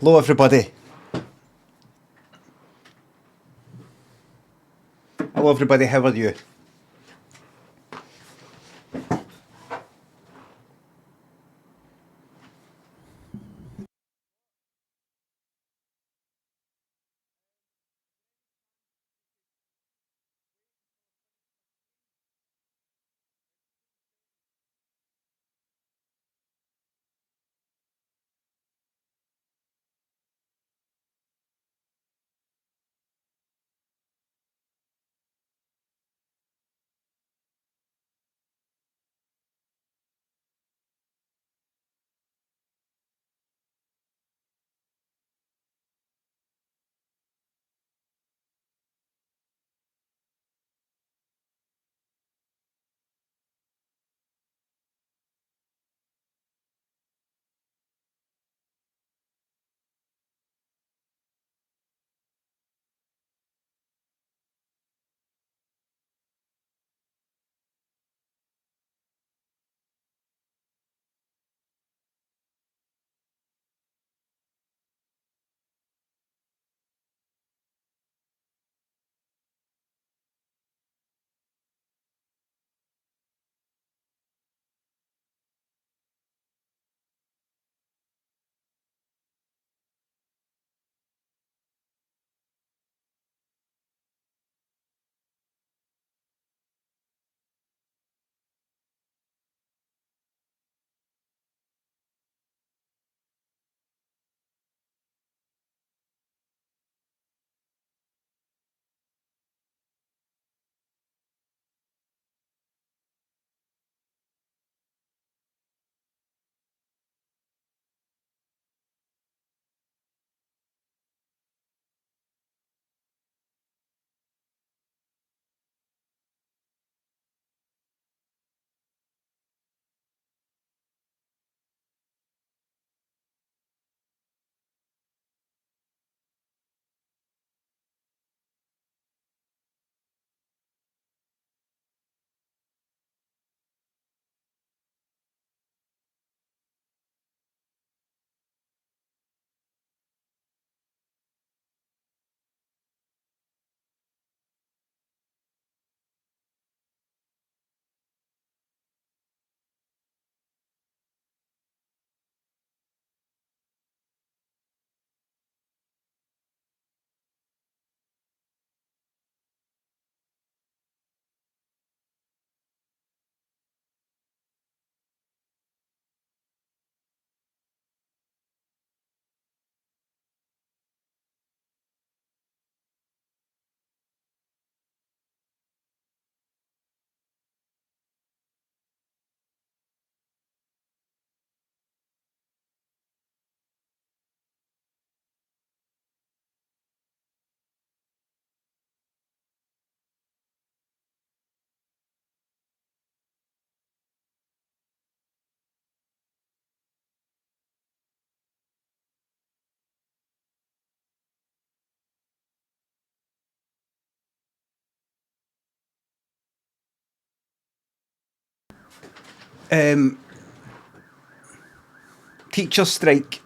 Hello everybody. Hello everybody, how are you? Teacher strike.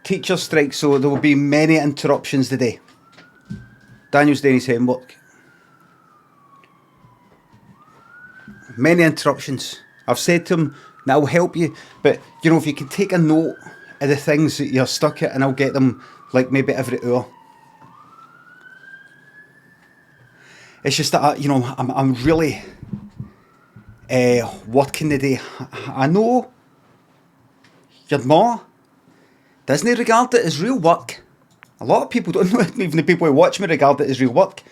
Teacher strike, so there will be many interruptions today. Daniel's doing his homework. Many interruptions. I've said to him, that will help you, but you know, if you can take a note of the things that you're stuck at, and I'll get them like maybe every hour. It's just that you know, I'm really working today. I know your ma doesn't regard it as real work. A lot of people don't know it, even the people who watch me regard it as real work,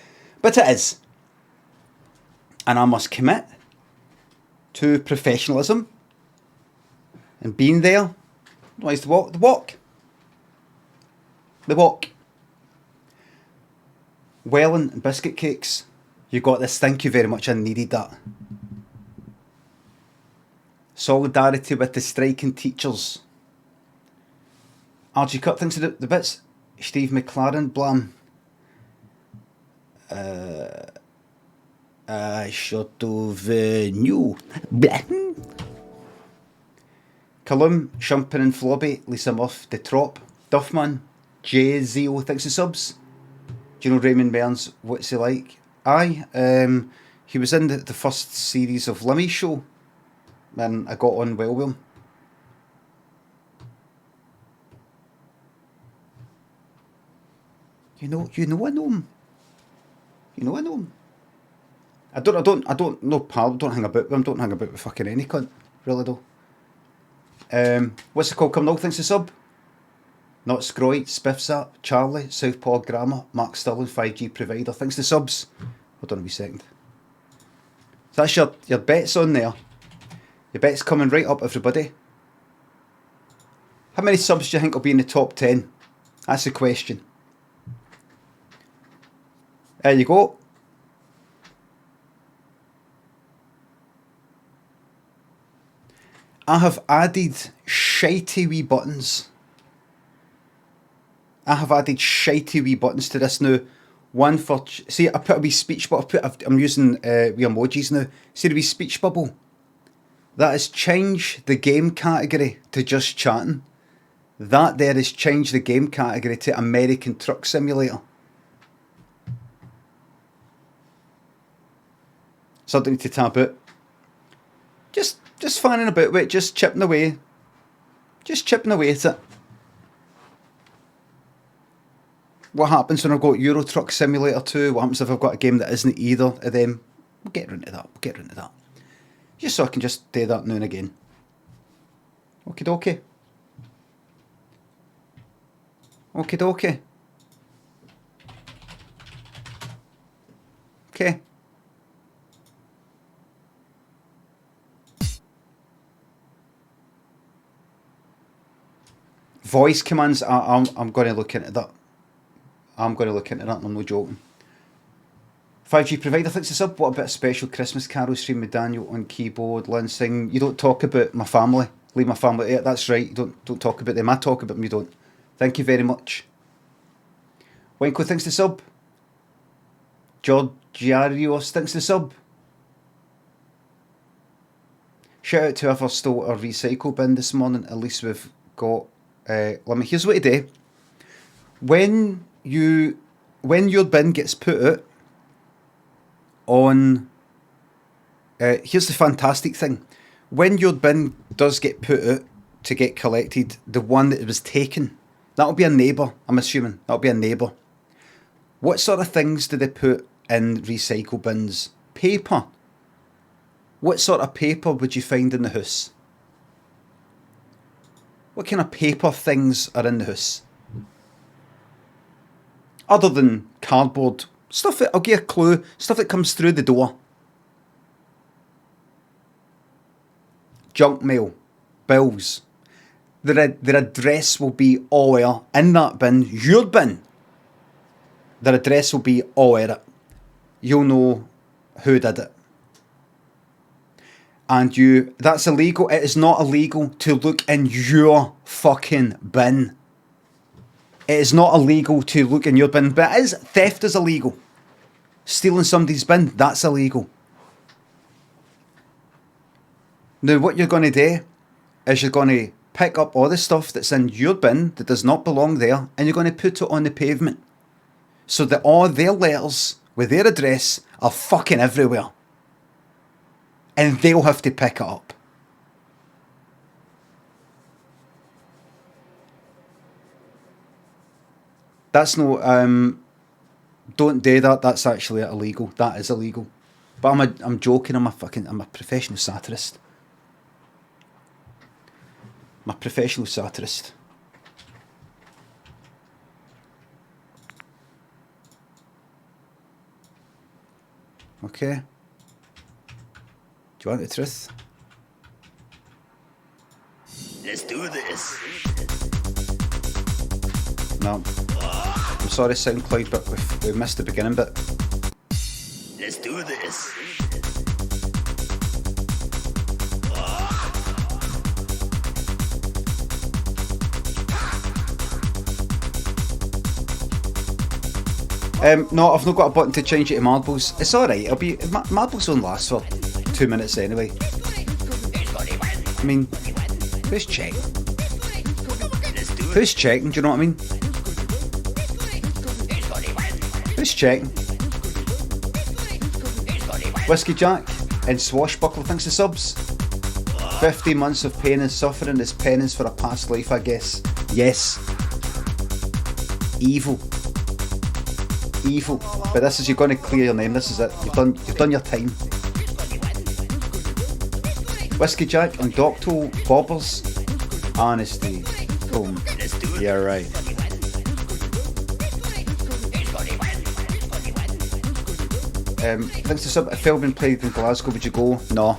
but it is, and I must commit to professionalism and being there. Otherwise, the walk. Welling and biscuit cakes. You got this. Thank you very much. I needed that. Solidarity with the striking teachers. RG Cut thinks of the bits. Steve McLaren, blam. I should have knew. Callum, Shumpin and Flobby, Lisa Muff, De Trop, Duffman, Jay Zeo, thanks for subs. Do you know Raymond Burns? What's he like? Aye, he was in the first series of Limmy show, and I got on well with him. I know him. You know I know him. I don't know, pal. Don't hang about with him. Don't hang about with fucking any cunt. Really though. What's it called? Come now, thanks to sub. Not Scroy, Spiffsat, Charlie, Southpaw Grammar, Mark Stirling, 5G Provider. Thanks to subs. Hold on a wee second. So that's your bets on there. Your bets coming right up, everybody. How many subs do you think will be in the top 10? That's the question. There you go. I have added shitey wee buttons. To this now. One for... See, I put a wee speech bubble. I'm using wee emojis now. See the wee speech bubble? That has changed the game category to just chatting. That there has changed the game category to American Truck Simulator. Something to tap out. Just fanning about with it, just chipping away. Just chipping away at it. What happens when I've got Euro Truck Simulator 2? What happens if I've got a game that isn't either of them? We'll get into that. Just so I can just do that now and again. Okie dokie. Okay. Voice commands, I'm going to look into that. I'm no joking. 5G Provider, thanks to sub. What about a special Christmas carol stream with Daniel on keyboard, Lynn sing? You don't talk about my family. Leave my family. Yeah, that's right. You don't talk about them. I talk about them, you don't. Thank you very much. Wenko, thanks to sub. Georgiarios, thanks to sub. Shout out to whoever stole our recycle bin this morning. At least we've got... Limmy, here's what to do. When your bin gets put out on... here's the fantastic thing. When your bin does get put out to get collected, the one that was taken, that'll be a neighbour, I'm assuming. That'll be a neighbour. What sort of things do they put in recycle bins? Paper. What sort of paper would you find in the house? What kind of paper things are in the house? Other than cardboard. Stuff that, I'll give you a clue, stuff that comes through the door. Junk mail. Bills. Their address will be all there in that bin. Your bin. Their address will be all in it. You'll know who did it. And that's illegal. It is not illegal to look in your fucking bin. It is not illegal to look in your bin, but theft is illegal. Stealing somebody's bin, that's illegal. Now what you're going to do is you're going to pick up all the stuff that's in your bin that does not belong there, and you're going to put it on the pavement. So that all their letters with their address are fucking everywhere. And they'll have to pick it up. That's no, don't do that. That's actually illegal. That is illegal. But I'm joking. I'm a professional satirist. I'm a professional satirist. Okay. Do you want the truth? Let's do this. No. I'm sorry, SoundCloud, but we missed the beginning bit. Let's do this. No, I've not got a button to change it to marbles. It's alright, it'll be... Marbles won't last for 2 minutes anyway. I mean, Who's checking? Who's checking? Do you know what I mean? Who's checking? Whiskey Jack and Swashbuckler thanks to subs. 50 months of pain and suffering is penance for a past life, I guess. Yes. Evil. But this is, you're going to clear your name. This is it. You've done your time. Whiskey Jack and Docto Bobbers. Honesty. Boom. Yeah, right. Thanks to sub. If Philbin played in Glasgow, would you go? No.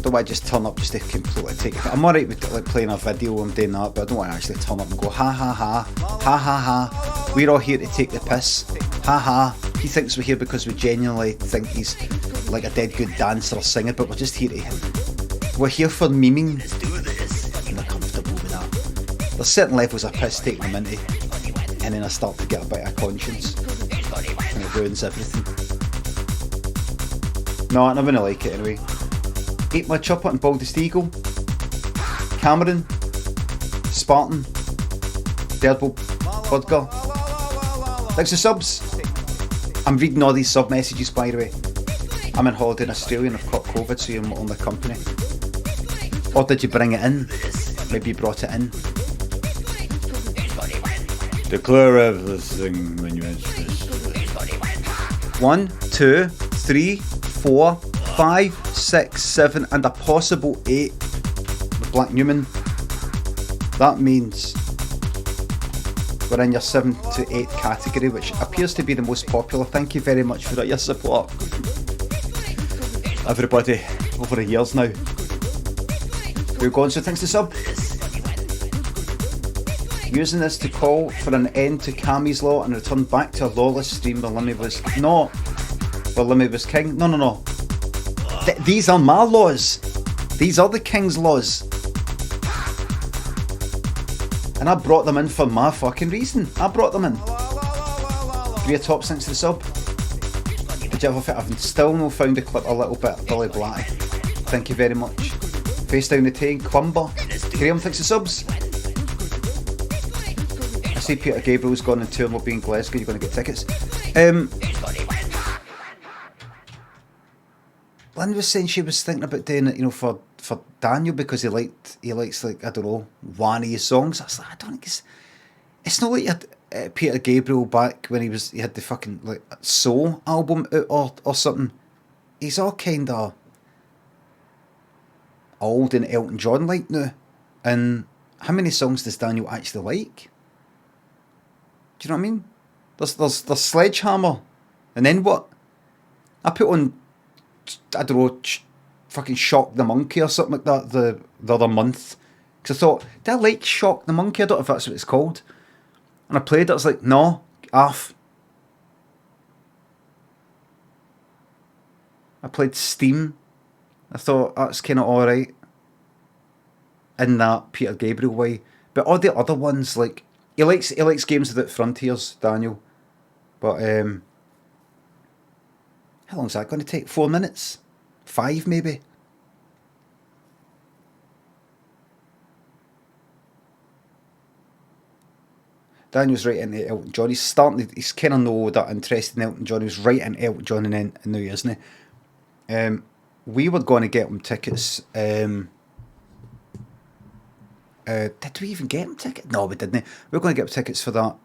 Don't want to just turn up just to completely take it. I'm alright with like playing a video, I'm doing that, but I don't want to actually turn up and go ha ha ha, ha ha ha, we're all here to take the piss, ha ha. He thinks we're here because we genuinely think he's like a dead good dancer or singer, but we're just here we're here for memeing. And they're comfortable with that. There's certain levels of piss taking them into, and then I start to get a bit of conscience, and it ruins everything. No, I never really like it anyway. Ate my chopper and Baldest Eagle. Cameron. Spartan. Derbo. Vodka. Thanks for subs. I'm reading all these sub messages, by the way. I'm on holiday in Australia and I've caught COVID, so you're on the company. Or did you bring it in? Maybe you brought it in. Declare everything when you enter this. 1, 2, 3, 4, 5, 6, 7 and a possible 8 with Black Newman. That means we're in your 7 to 8 category, which appears to be the most popular. Thank you very much for your support, everybody, over the years now. We're going, so thanks to sub. Using this to call for an end to Cammy's Law and return back to a lawless stream where Limmy was king. No. These are my laws. These are the king's laws. And I brought them in for my fucking reason. I brought them in. Three top thanks to the sub. Did you ever fit? I've still not found a clip a little bit of Billy Blatty. Thank you very much. Face down the tank, Quumber. Graham thanks to subs. I see Peter Gabriel's gone on tour and will be in Glasgow. You're going to get tickets. Lynn was saying she was thinking about doing it, you know, for Daniel because he likes like, I don't know, one of his songs. I was like, I don't think it's not like you had Peter Gabriel back when he had the fucking like Soul album out or something. He's all kind of old and Elton John like now. And how many songs does Daniel actually like? Do you know what I mean? There's Sledgehammer, and then what? I put on, I don't know, fucking Shock the Monkey or something like that the other month. Because I thought, do I like Shock the Monkey? I don't know if that's what it's called. And I played it, I was like, no, off. I played Steam. I thought, that's kind of alright. In that Peter Gabriel way. But all the other ones, like, he likes games without frontiers, Daniel. But, how long is that going to take? 4 minutes? 5 maybe? Daniel's right into Elton John. He's kind of know that interested in Elton John. He was right into Elton John and then now, isn't he? We were going to get him tickets. Did we even get him tickets? No, we didn't. We were going to get him tickets for that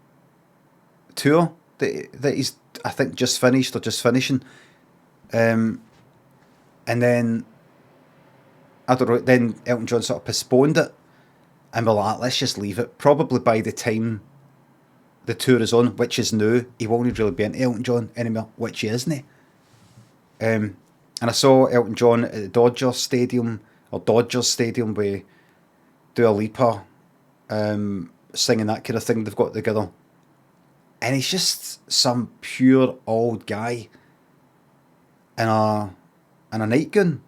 tour that he's, I think, just finished or just finishing. And then, I don't know, then Elton John sort of postponed it. And we're like, let's just leave it. Probably by the time the tour is on, which is now, he won't really be into Elton John anymore, which he isn't. And I saw Elton John at the Dodgers Stadium with Dua Lipa, singing that kind of thing they've got together. And he's just some pure old guy in a nightgown,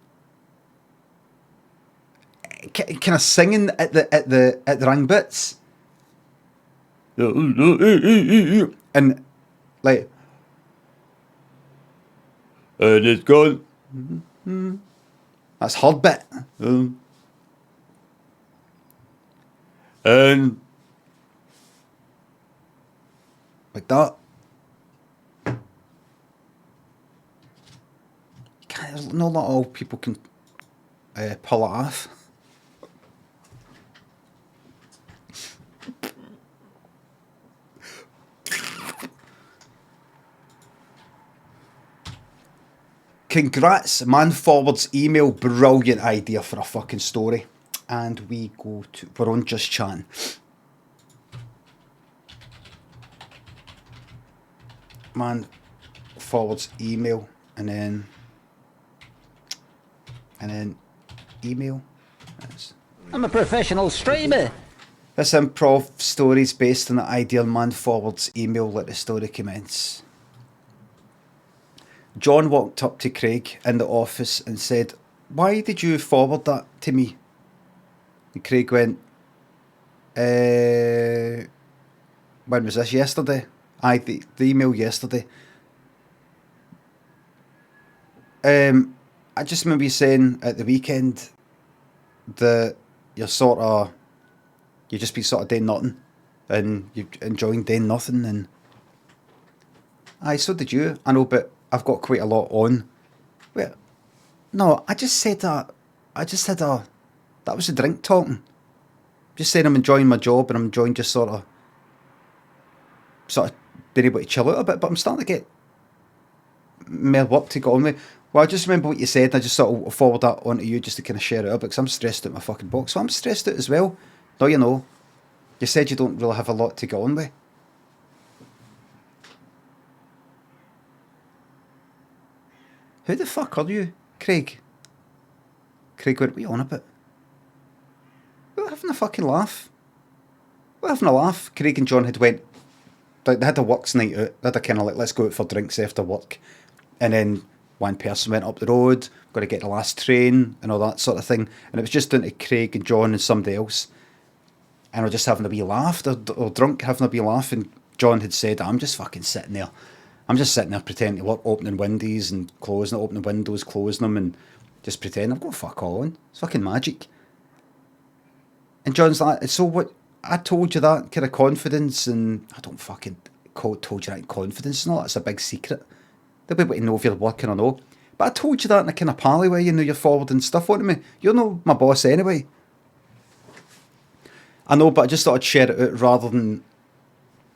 kind of singing at the wrong bits, and like, and it's gone. That's her bit. And like that. Not all people can pull it off. Congrats, man forwards email. Brilliant idea for a fucking story. And we're on Just Chatting. Man forwards email and then email. I'm a professional streamer. This improv story is based on the ideal man forwards email. Let the story commence. John walked up to Craig in the office and said, "Why did you forward that to me?" And Craig went, when was this? Yesterday? The email yesterday. I just remember you saying at the weekend that you've just been sort of doing nothing and you're enjoying doing nothing, and so did you. I know, but I've got quite a lot on. Wait, no, I just said that that was the drink talking. Just saying I'm enjoying my job and I'm enjoying just sort of being able to chill out a bit, but I'm starting to get more work to go on with. Well, I just remember what you said and I just sort of forward that on to you just to kind of share it out because I'm stressed out my fucking box. So I'm stressed out as well. No, you know. You said you don't really have a lot to go on with. Who the fuck are you, Craig? Craig went, what are you on about? We're having a fucking laugh. We're having a laugh. Craig and John had went, they had a works night out. They had a kind of like, let's go out for drinks after work. And then one person went up the road, got to get the last train and all that sort of thing. And it was just down to Craig and John and somebody else. And we're just having a wee laugh. They're drunk, having a wee laugh. And John had said, I'm just fucking sitting there. I'm just sitting there pretending to work, opening windows and closing it, opening windows, closing them, and just pretending I've got fuck all on. It's fucking magic. And John's like, so what? I told you that kind of confidence, and I don't fucking told you that in confidence. No, that's a big secret. They'll be able to know if you're working or no. But I told you that in a kind of pally way, you know, you're forwarding stuff onto me. You're no my boss anyway. I know, but I just thought I'd share it out rather than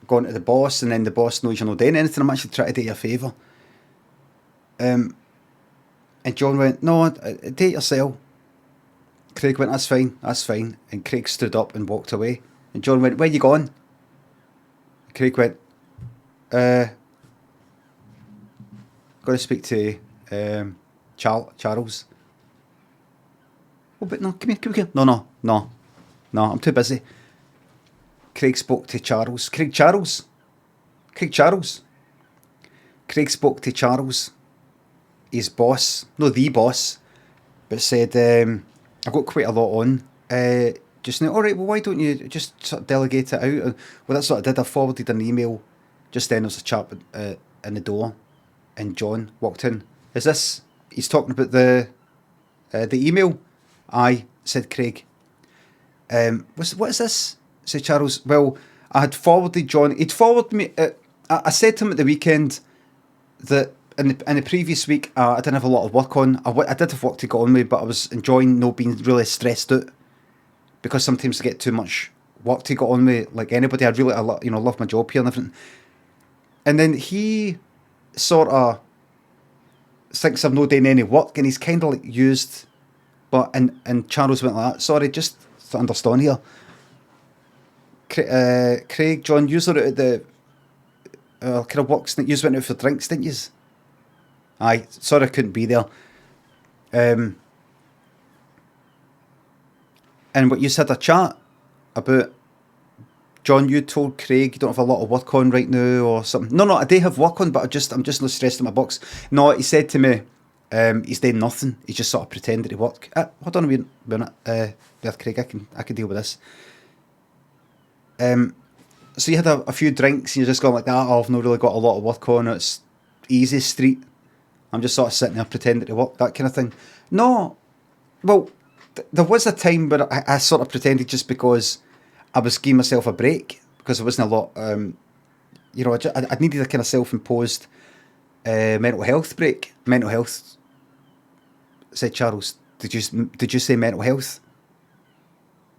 going to the boss and then the boss knows you're not doing anything. I'm actually trying to do you a favour. And John went, no, do it yourself. Craig went, that's fine. And Craig stood up and walked away. And John went, where you going? Craig went, going to speak to Charles. Oh, but no, come here. No, I'm too busy. Craig spoke to Charles. Craig Charles. Craig spoke to Charles, his boss, no, the boss, but said, I've got quite a lot on just now. All right, well, why don't you just sort of delegate it out? Well, that's what I did. I forwarded an email. Just then there was a chap in the door, and John walked in. Is this, he's talking about the email? Aye, said Craig. What is this? Said Charles. Well, I had forwarded John. He'd forwarded me. I said to him at the weekend that in the previous week I didn't have a lot of work on. I did have work to go on with, but I was enjoying not being really stressed out because sometimes I get too much work to go on with. Like anybody, I love my job here and everything. And then he sort of thinks I'm not doing any work, and he's kind of like used. But and Charles went like that. Sorry, just to understand here. Craig, John, you were at the kind of works. You went out for drinks, didn't you? Aye, sorry I couldn't be there. And what you said a chat about, John, you told Craig you don't have a lot of work on right now or something. No, I do have work on, but I'm just not stressed in my box. No, he said to me, he's doing nothing. He's just sort of pretending to work. Hold on a minute, with Craig. I can deal with this. So you had a few drinks and you're just going like that. Oh, I've not really got a lot of work on. It's easy street. I'm just sort of sitting there pretending to work, that kind of thing. No, Well, there was a time where I sort of pretended just because I was giving myself a break because there wasn't a lot. I needed a kind of self-imposed mental health break. Mental health. Said Charles, did you say mental health?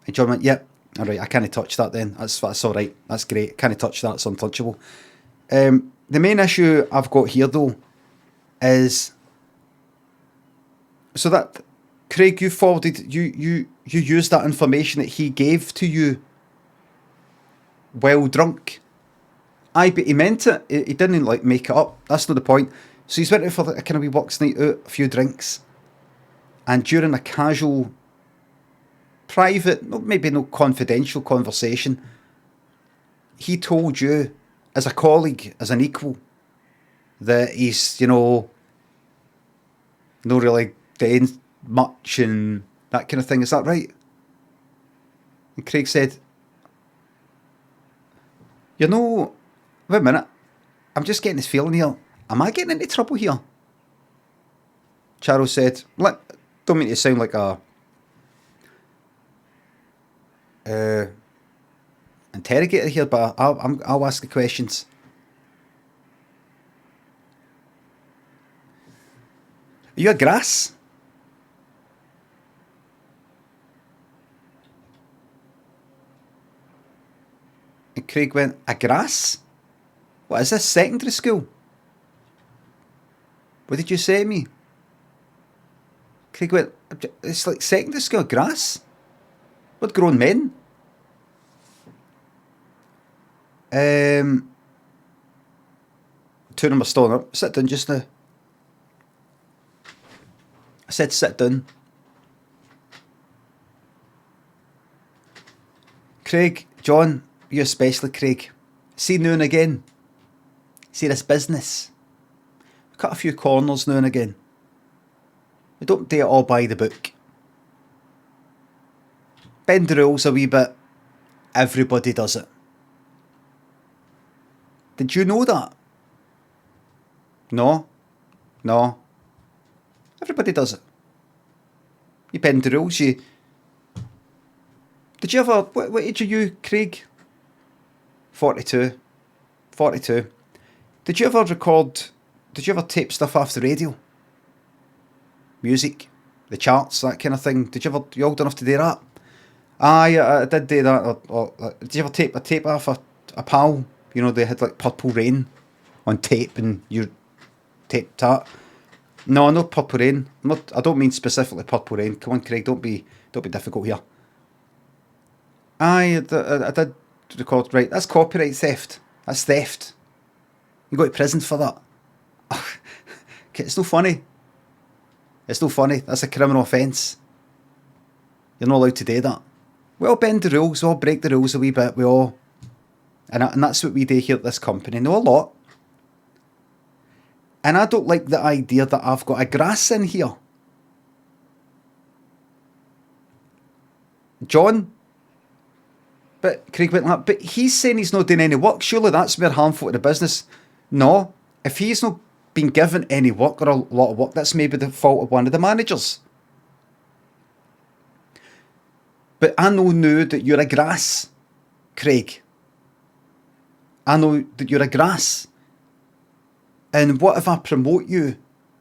And John went, yep. All right, I can't touch that then. That's all right. That's great. Can't touch that. It's untouchable. The main issue I've got here though is so that Craig, you forwarded you used that information that he gave to you while drunk. Aye, but he meant it. He didn't like make it up. That's not the point. So he's went out for a kind of wee box night out, a few drinks, and during a casual, private, maybe no confidential conversation, he told you, as a colleague, as an equal, that he's, not really doing much and that kind of thing. Is that right? And Craig said, wait a minute, I'm just getting this feeling here. Am I getting into trouble here? Charles said, look, don't mean to sound like a interrogator here, but I'll ask the questions. Are you a grass? And Craig went, a grass? What is this, secondary school? What did you say to me? Craig went, it's like secondary school, grass? What, grown men? Two of them are standing up. Sit down just now. I said sit down. Craig, John, you especially, Craig. See now and again. See this business. We cut a few corners now and again. We don't do it all by the book. Bend the rules a wee bit. Everybody does it. Did you know that? No. Everybody does it. You bend the rules. Did you ever... What age are you, Craig? 42. Did you ever tape stuff off the radio? Music? The charts? That kind of thing? You old enough to do that? Aye, I did do that. Did you ever tape a tape off a pal? They had like Purple Rain on tape and you taped that. No Purple Rain. I don't mean specifically Purple Rain. Come on, Craig, don't be difficult here. Aye, I did record. Right, that's copyright theft. That's theft. You go to prison for that. It's no funny. That's a criminal offence. You're not allowed to do that. We all bend the rules. We all break the rules a wee bit. And that's what we do here at this company. No, a lot. And I don't like the idea that I've got a grass in here. John? But Craig went like, but he's saying he's not doing any work. Surely that's more harmful to the business. No. If he's not been given any work or a lot of work, that's maybe the fault of one of the managers. But I know now that you're a grass, Craig. I know that you're a grass. And what if I promote you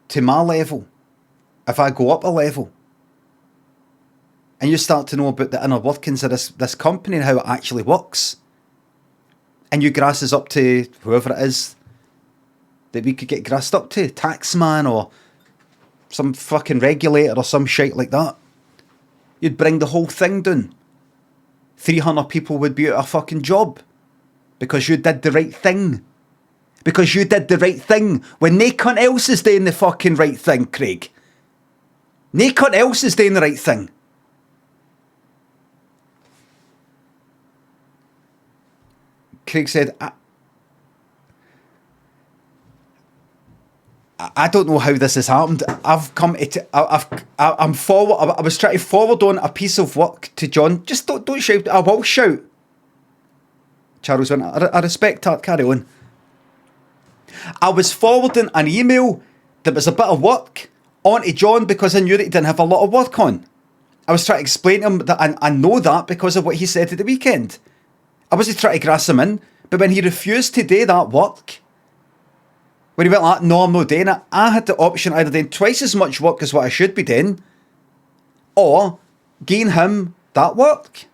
to my level? If I go up a level? And you start to know about the inner workings of this company and how it actually works. And you grasses up to whoever it is that we could get grassed up to. Taxman or some fucking regulator or some shit like that. You'd bring the whole thing down. 300 people would be out of a fucking job. Because you did the right thing. Because you did the right thing when no cunt else is doing the fucking right thing, Craig. No cunt else is doing the right thing. Craig said, I don't know how this has happened. I'm forward. I was trying to forward on a piece of work to John. Just don't shout. I will shout. Charles went, I respect that. Carry on. I was forwarding an email that was a bit of work onto John because I knew that he didn't have a lot of work on. I was trying to explain to him that I know that because of what he said at the weekend. I wasn't trying to grass him in, but when he refused to do that work, when he went like, no, I'm not doing it, I had the option either doing twice as much work as what I should be doing, or giving him that work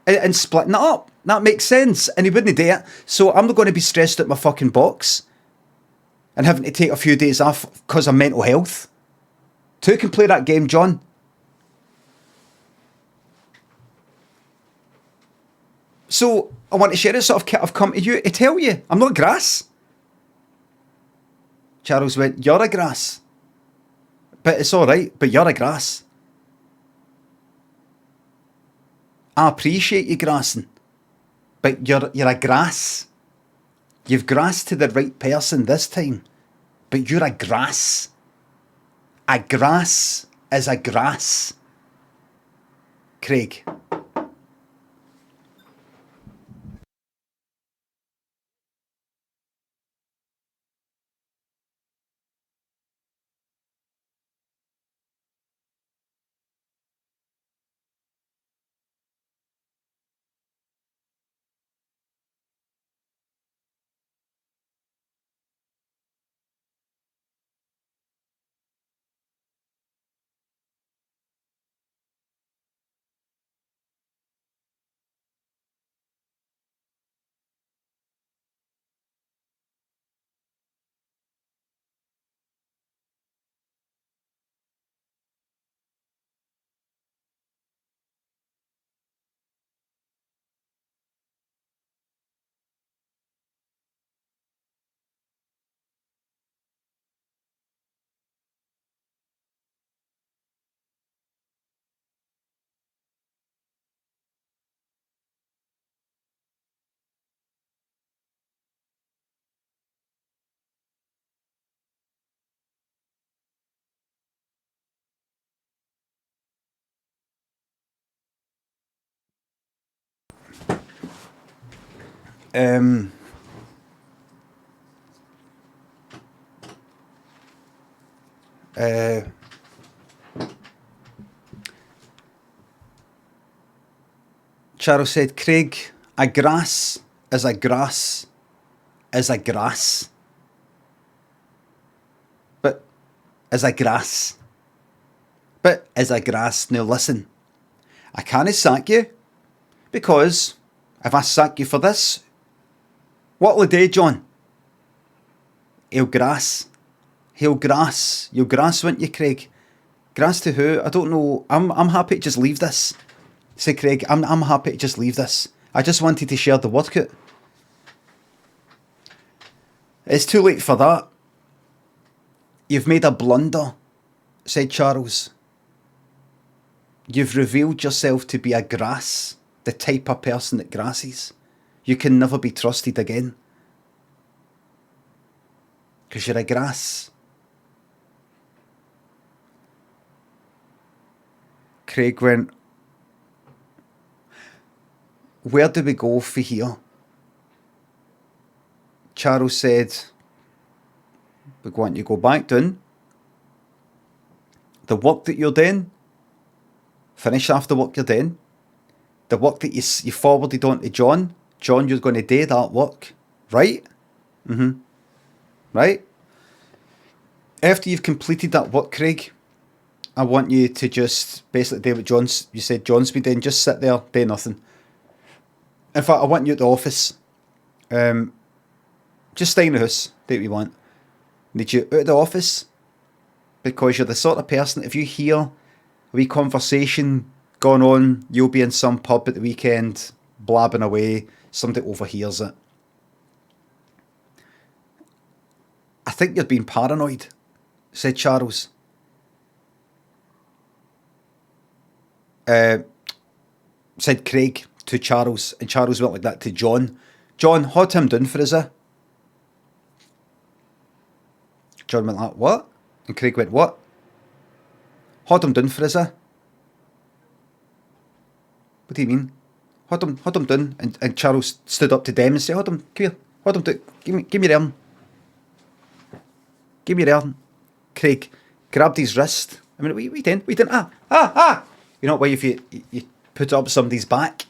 and splitting it up. That makes sense, and he wouldn't do it, so I'm not going to be stressed at my fucking box and having to take a few days off because of mental health. Two can play that game, John. So I want to share this sort of kit I've come to you to tell you. I'm not grass. Charles went, you're a grass. But it's alright, but you're a grass. I appreciate you grassing. But you're a grass. You've grassed to the right person this time. But you're a grass. A grass is a grass. Craig. Charles said, Craig, a grass is a grass is a grass. But is a grass. But is a grass. Now listen, I can't sack you because if I sack you for this, what'll he do, John? He'll grass. He'll grass. You'll grass, won't you, Craig? Grass to who? I don't know. I'm happy to just leave this. Say, Craig, I'm happy to just leave this. I just wanted to share the workout. It's too late for that. You've made a blunder, said Charles. You've revealed yourself to be a grass, the type of person that grasses. You can never be trusted again. Because you're a grass. Craig went, where do we go for here? Charles said, we're going to go back down. The work that you're doing, finish off the work you're doing. The work that you forwarded on to John, you're going to do that work, right? Right? After you've completed that work, Craig, I want you to just basically do what you said John's been doing, just sit there, do nothing. In fact, I want you at the office. Just stay in the house, do what you want. Need you out of the office, because you're the sort of person, if you hear a wee conversation going on, you'll be in some pub at the weekend, blabbing away, somebody overhears it. I think you're being paranoid, said Charles. Said Craig to Charles, and Charles went like that to John. John, hot him down for us, John went like, what? And Craig went, what? Hot him down for us, What do you mean? Hot him down. And Charles stood up to them and said, hot him, come here, hot him down, give me your arm. Give me your arm. Craig grabbed his wrist. I mean, we didn't. You know why if you put it up somebody's back,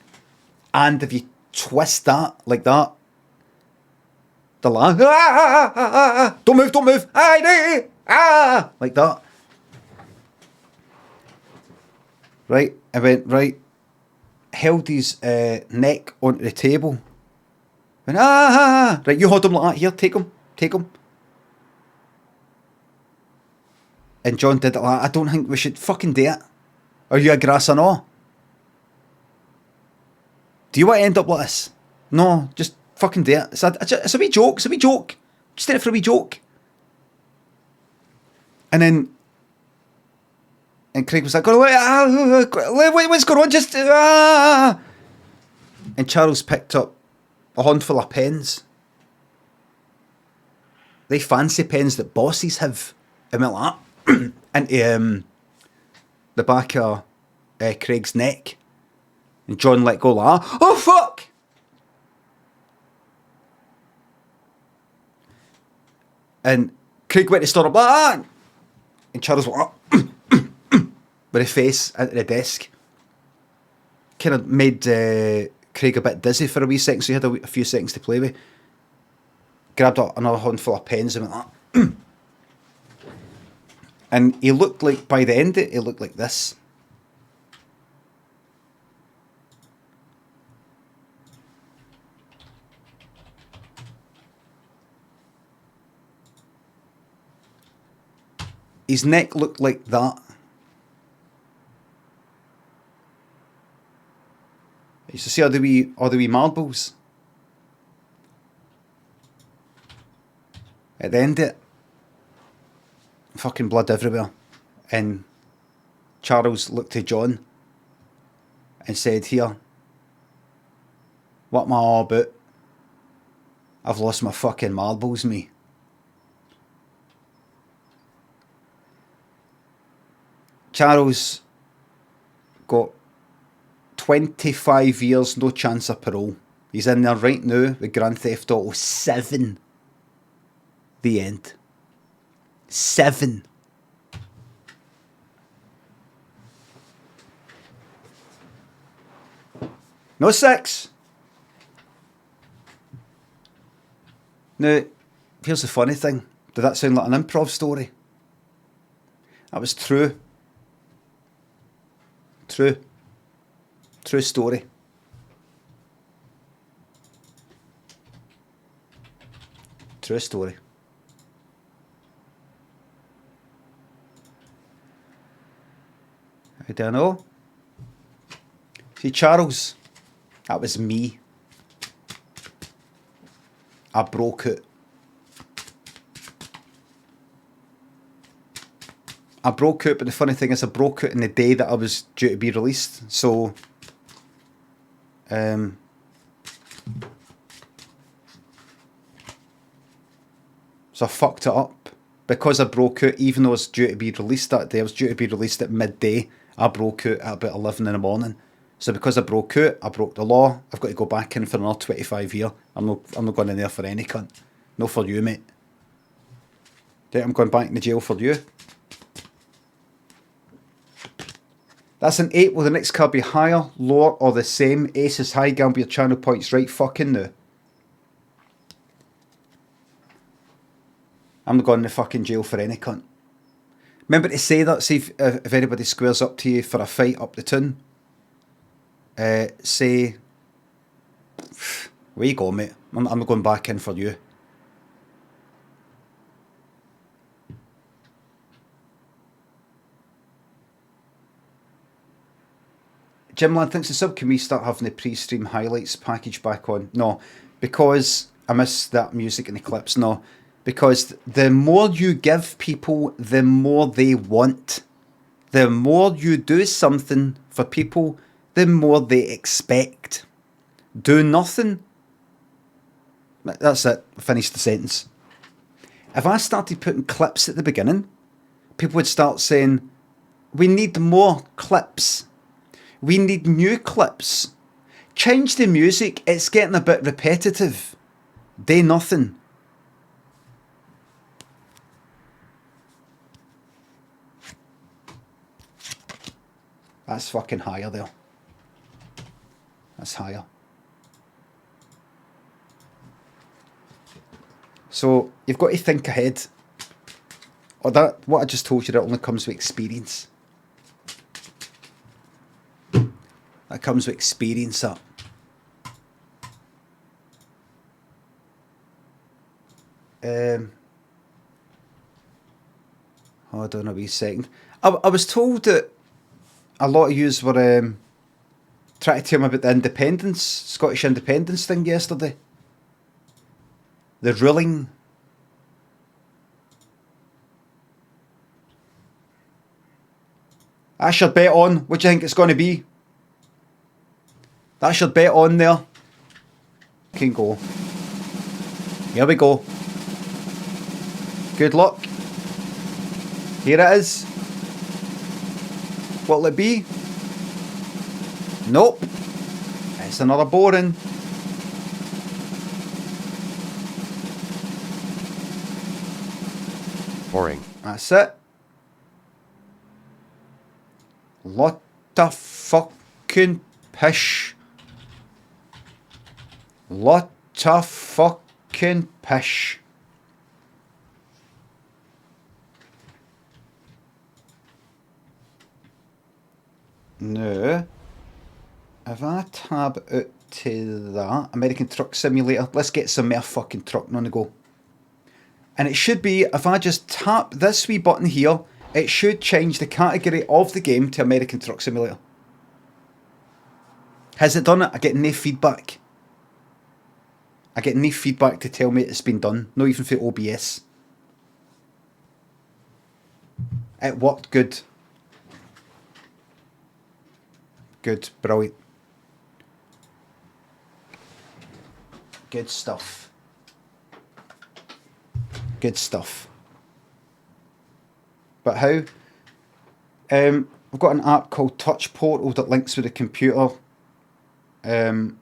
and if you twist that like that, they'll laugh. Don't move, like that. Right, I went right, held his neck onto the table. Went right, you hold him like that. Here, take him. And John did it like that. I don't think we should fucking do it. Are you a grass and all? Do you want to end up like this? No, just fucking do it. It's a wee joke. Just did it for a wee joke. And then, and Craig was like, wait, what's going on? Just, And Charles picked up a handful of pens. They fancy pens that bosses have. And went like that into the back of Craig's neck. And John let go like that. Oh, fuck! And Craig went to start up like that. And Charles went with his face into the desk. Kind of made Craig a bit dizzy for a wee second, so he had a few seconds to play with. Grabbed another handful of pens and went like and he looked like, by the end of it, he looked like this. His neck looked like that. I used to see all the wee marbles. At the end of it, fucking blood everywhere. And Charles looked to John and said, here, what am I all about? I've lost my fucking marbles, me. Charles got 25 years, no chance of parole. He's in there right now with Grand Theft Auto 7. The end. 7. No 6. Now, here's the funny thing. Did that sound like an improv story? That was true. True story. True story. I don't know. See, Charles, that was me. I broke it. But the funny thing is I broke it in the day that I was due to be released. So, so I fucked it up. Because I broke it, even though I was due to be released that day, I was due to be released at midday. I broke out at about 11 in the morning. So because I broke out, I broke the law. I've got to go back in for another 25 years. I'm not going in there for any cunt. No for you, mate. Yeah, I'm going back in the jail for you. That's an 8. Will the next card be higher, lower, or the same? Ace is high, gamble your channel points right fucking now. I'm not going to fucking jail for any cunt. Remember to say that, see if anybody squares up to you for a fight up the town. Say, where you go, mate? I'm not going back in for you. Jimland thinks the sub, can we start having the pre-stream highlights package back on? No, because I miss that music in the clips. No, because the more you give people, the more they want. The more you do something for people, the more they expect. Do nothing. That's it. Finish the sentence. If I started putting clips at the beginning, people would start saying, we need more clips. We need new clips. Change the music. It's getting a bit repetitive. Do nothing. That's fucking higher there. That's higher. So you've got to think ahead. Or that, what I just told you, that only comes with experience. That comes with experience, that. Hold on a wee second. I was told that a lot of yous were trying to tell me about the independence, Scottish independence thing yesterday. The ruling. That's your bet on. What do you think it's going to be? That's your bet on there. Can go. Here we go. Good luck. Here it is. What'll it be? Nope. It's another boring. Boring. That's it. Lot of fucking pish. Lot of fucking pish. Now, if I tab out to that, American Truck Simulator, let's get some more fucking trucking on the go. And it should be, if I just tap this wee button here, it should change the category of the game to American Truck Simulator. Has it done it? I get no feedback. I get no feedback to tell me it's been done, not even for OBS. It worked good. Good, brilliant. Good stuff. Good stuff. But how? I've got an app called Touch Portal that links with the computer. And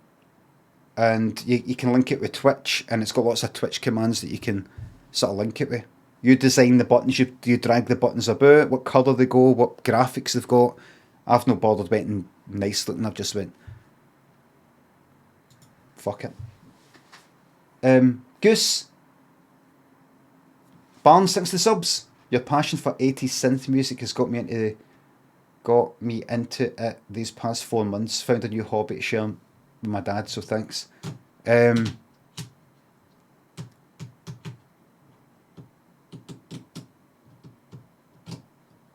you can link it with Twitch, and it's got lots of Twitch commands that you can sort of link it with. You design the buttons, you drag the buttons about, what colour they go, what graphics they've got. I've not bothered went nice looking, I've just went, fuck it. Goose. Barnes, thanks to the subs. Your passion for 80s synth music has got me into it these past 4 months. Found a new hobby to share with my dad, so thanks.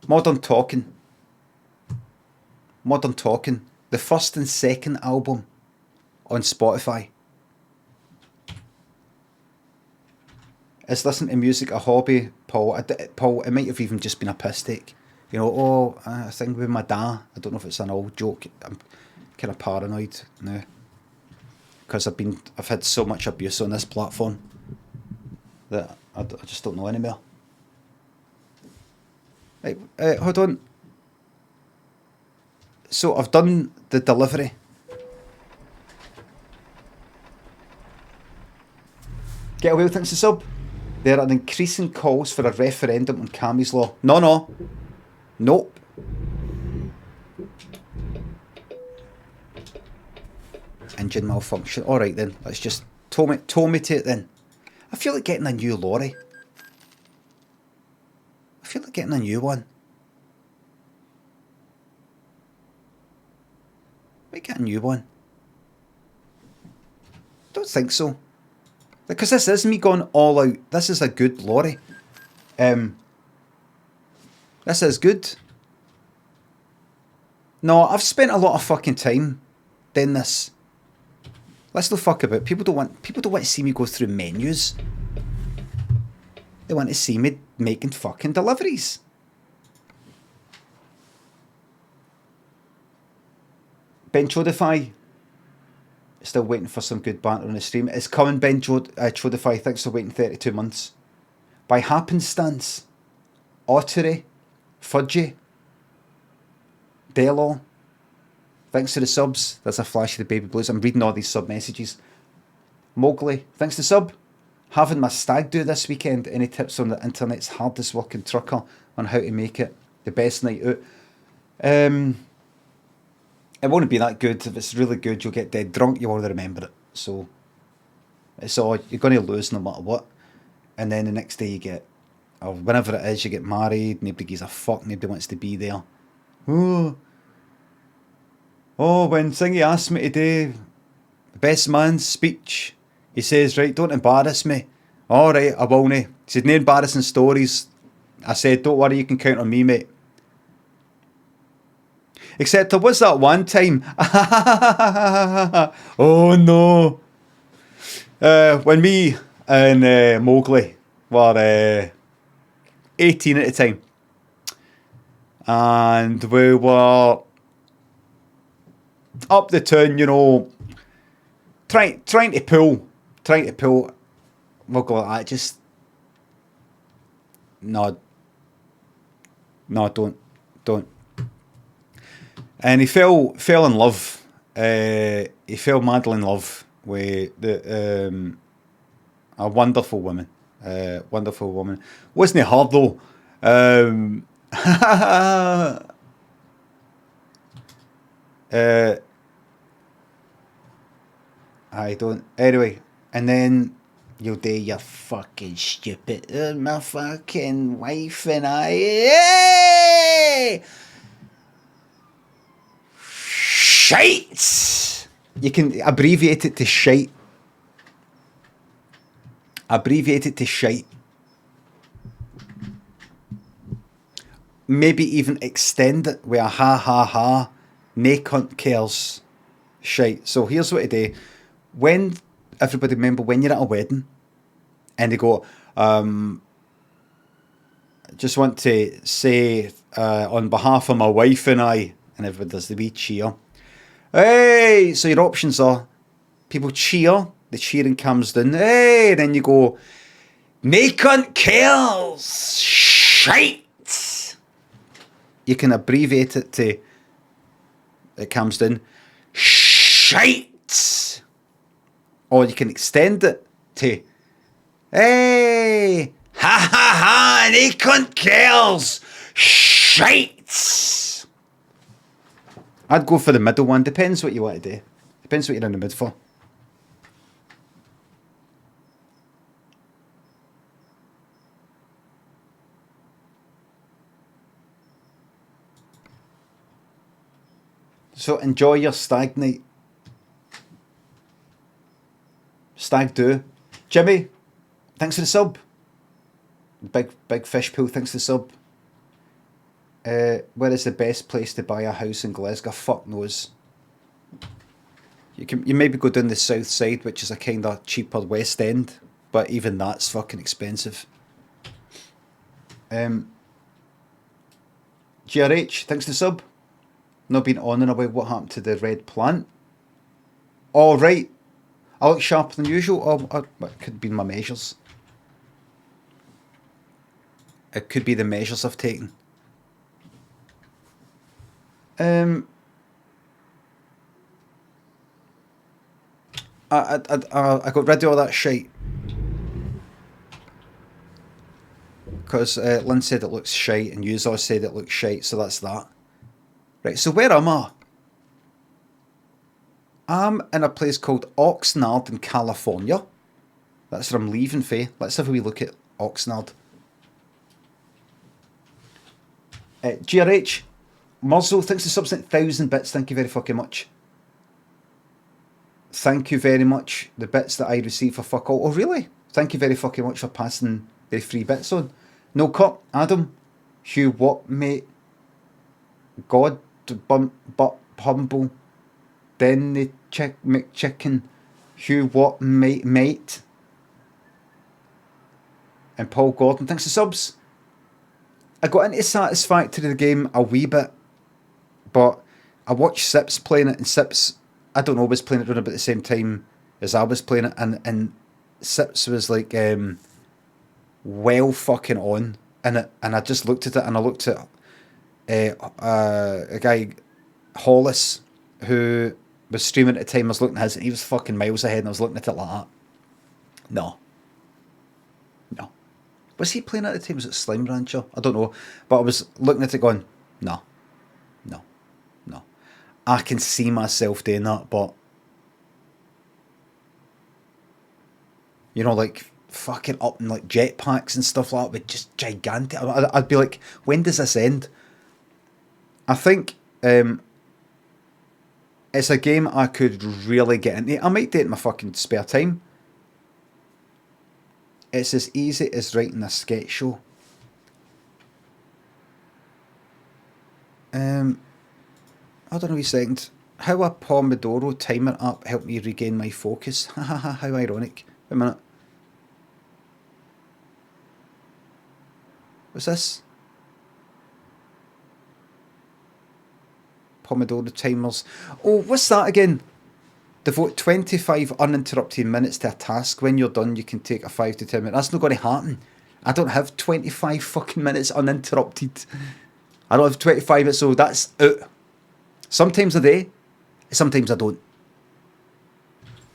Modern Talking. The first and second album on Spotify. Is listening to music a hobby, Paul? Paul, it might have even just been a piss take. You know, I think with my dad, I don't know if it's an old joke. I'm kind of paranoid now because I've had so much abuse on this platform that I just don't know anymore. Right, hold on. So I've done the delivery. Get away with things to sub. There are increasing calls for a referendum on Cammie's law. No. Nope. Engine malfunction. Alright then, let's just tow me to it then. I feel like getting a new lorry. I feel like getting a new one. Might get a new one. Don't think so. Because this is me going all out. This is a good lorry. This is good. No, I've spent a lot of fucking time doing this. Let's not fuck about. People don't want to see me go through menus. They want to see me making fucking deliveries. Ben Chodify. Still waiting for some good banter on the stream. It's coming, Ben Chodify. Thanks for waiting 32 months. By happenstance, Ottery, Fudgy, Delo, thanks to the subs. There's a flash of the baby blues. I'm reading all these sub messages. Mowgli, thanks to sub. Having my stag do this weekend. Any tips on the internet's hardest working trucker on how to make it the best night out? it won't be that good. If it's really good, you'll get dead drunk. You won't remember it. So it's all you're going to lose no matter what. And then the next day you get, or whenever it is, you get married. Nobody gives a fuck. Nobody wants to be there. Oh, when Thingy asked me to do the best man's speech, he says, right, don't embarrass me. All right, I won't. He said, no embarrassing stories. I said, don't worry, you can count on me, mate. Except there was that one time. Oh no. When me and Mowgli were 18 at the time. And we were up the town, you know, trying to pull. Mowgli like that, just... No, don't. And he fell in love. He fell madly in love with a wonderful woman. Wasn't it hard though? I don't. Anyway, and then you'll do your fucking stupid. My fucking wife and I. Hey! Shite! You can abbreviate it to shite. Maybe even extend it with a ha ha ha. Nae cunt cares. Shite. So here's what I do. When, everybody remember, when you're at a wedding and they go, just want to say on behalf of my wife and I, and everybody does the wee cheer. Hey! So your options are, people cheer, the cheering comes down, hey! Then you go, nae cunt cares. Shite! You can abbreviate it to, it comes down, shite! Or you can extend it to, hey! Ha ha ha! Nae cunt cares. Shite! I'd go for the middle one. Depends what you want to do. Depends what you're in the mood for. So enjoy your stag night. Stag do. Jimmy, thanks for the sub. Big fish pool, thanks for the sub. Where is the best place to buy a house in Glasgow? Fuck knows. You maybe go down the south side, which is a kind of cheaper West End, but even that's fucking expensive. GRH, thanks for the sub. Not been on and about what happened to the red plant. Oh right, I look sharper than usual. Oh, it could be my measures. It could be the measures I've taken. I got rid of all that shite because Lynn said it looks shite and you all said it looks shite, so that's that. Right, so where am I? I'm in a place called Oxnard in California. That's where I'm leaving for. Let's have a wee look at Oxnard. GRH, Muzzle, thanks for subs 1,000 bits. Thank you very fucking much. Thank you very much. The bits that I receive for fuck all. Oh, really? Thank you very fucking much for passing the free bits on. No cut, Adam. Hugh, what, mate? God, bump, but humble. Then the McChicken. Hugh, what, mate? And Paul Gordon, thanks for subs. I got into Satisfactory the game a wee bit, but I watched Sips playing it, and Sips, I don't know, was playing it around about the same time as I was playing it, and Sips was like well fucking on in it, and I just looked at it, and I looked at a guy, Hollis, who was streaming at the time. I was looking at his, and he was fucking miles ahead, and I was looking at it like that. No. Was he playing at the time? Was it Slime Rancher? I don't know. But I was looking at it going, no. I can see myself doing that, but you know, like fucking up in like jetpacks and stuff like that with just gigantic. I'd be like, when does this end? I think it's a game I could really get into. I might do it in my fucking spare time. It's as easy as writing a sketch show. I don't know a second. How a Pomodoro timer app helped me regain my focus. Hahaha, how ironic. Wait a minute. What's this? Pomodoro timers. Oh, what's that again? Devote 25 uninterrupted minutes to a task. When you're done, you can take a 5 to 10 minutes. That's not going to happen. I don't have 25 fucking minutes uninterrupted. I don't have 25 minutes, so that's out. Sometimes a day, sometimes I don't.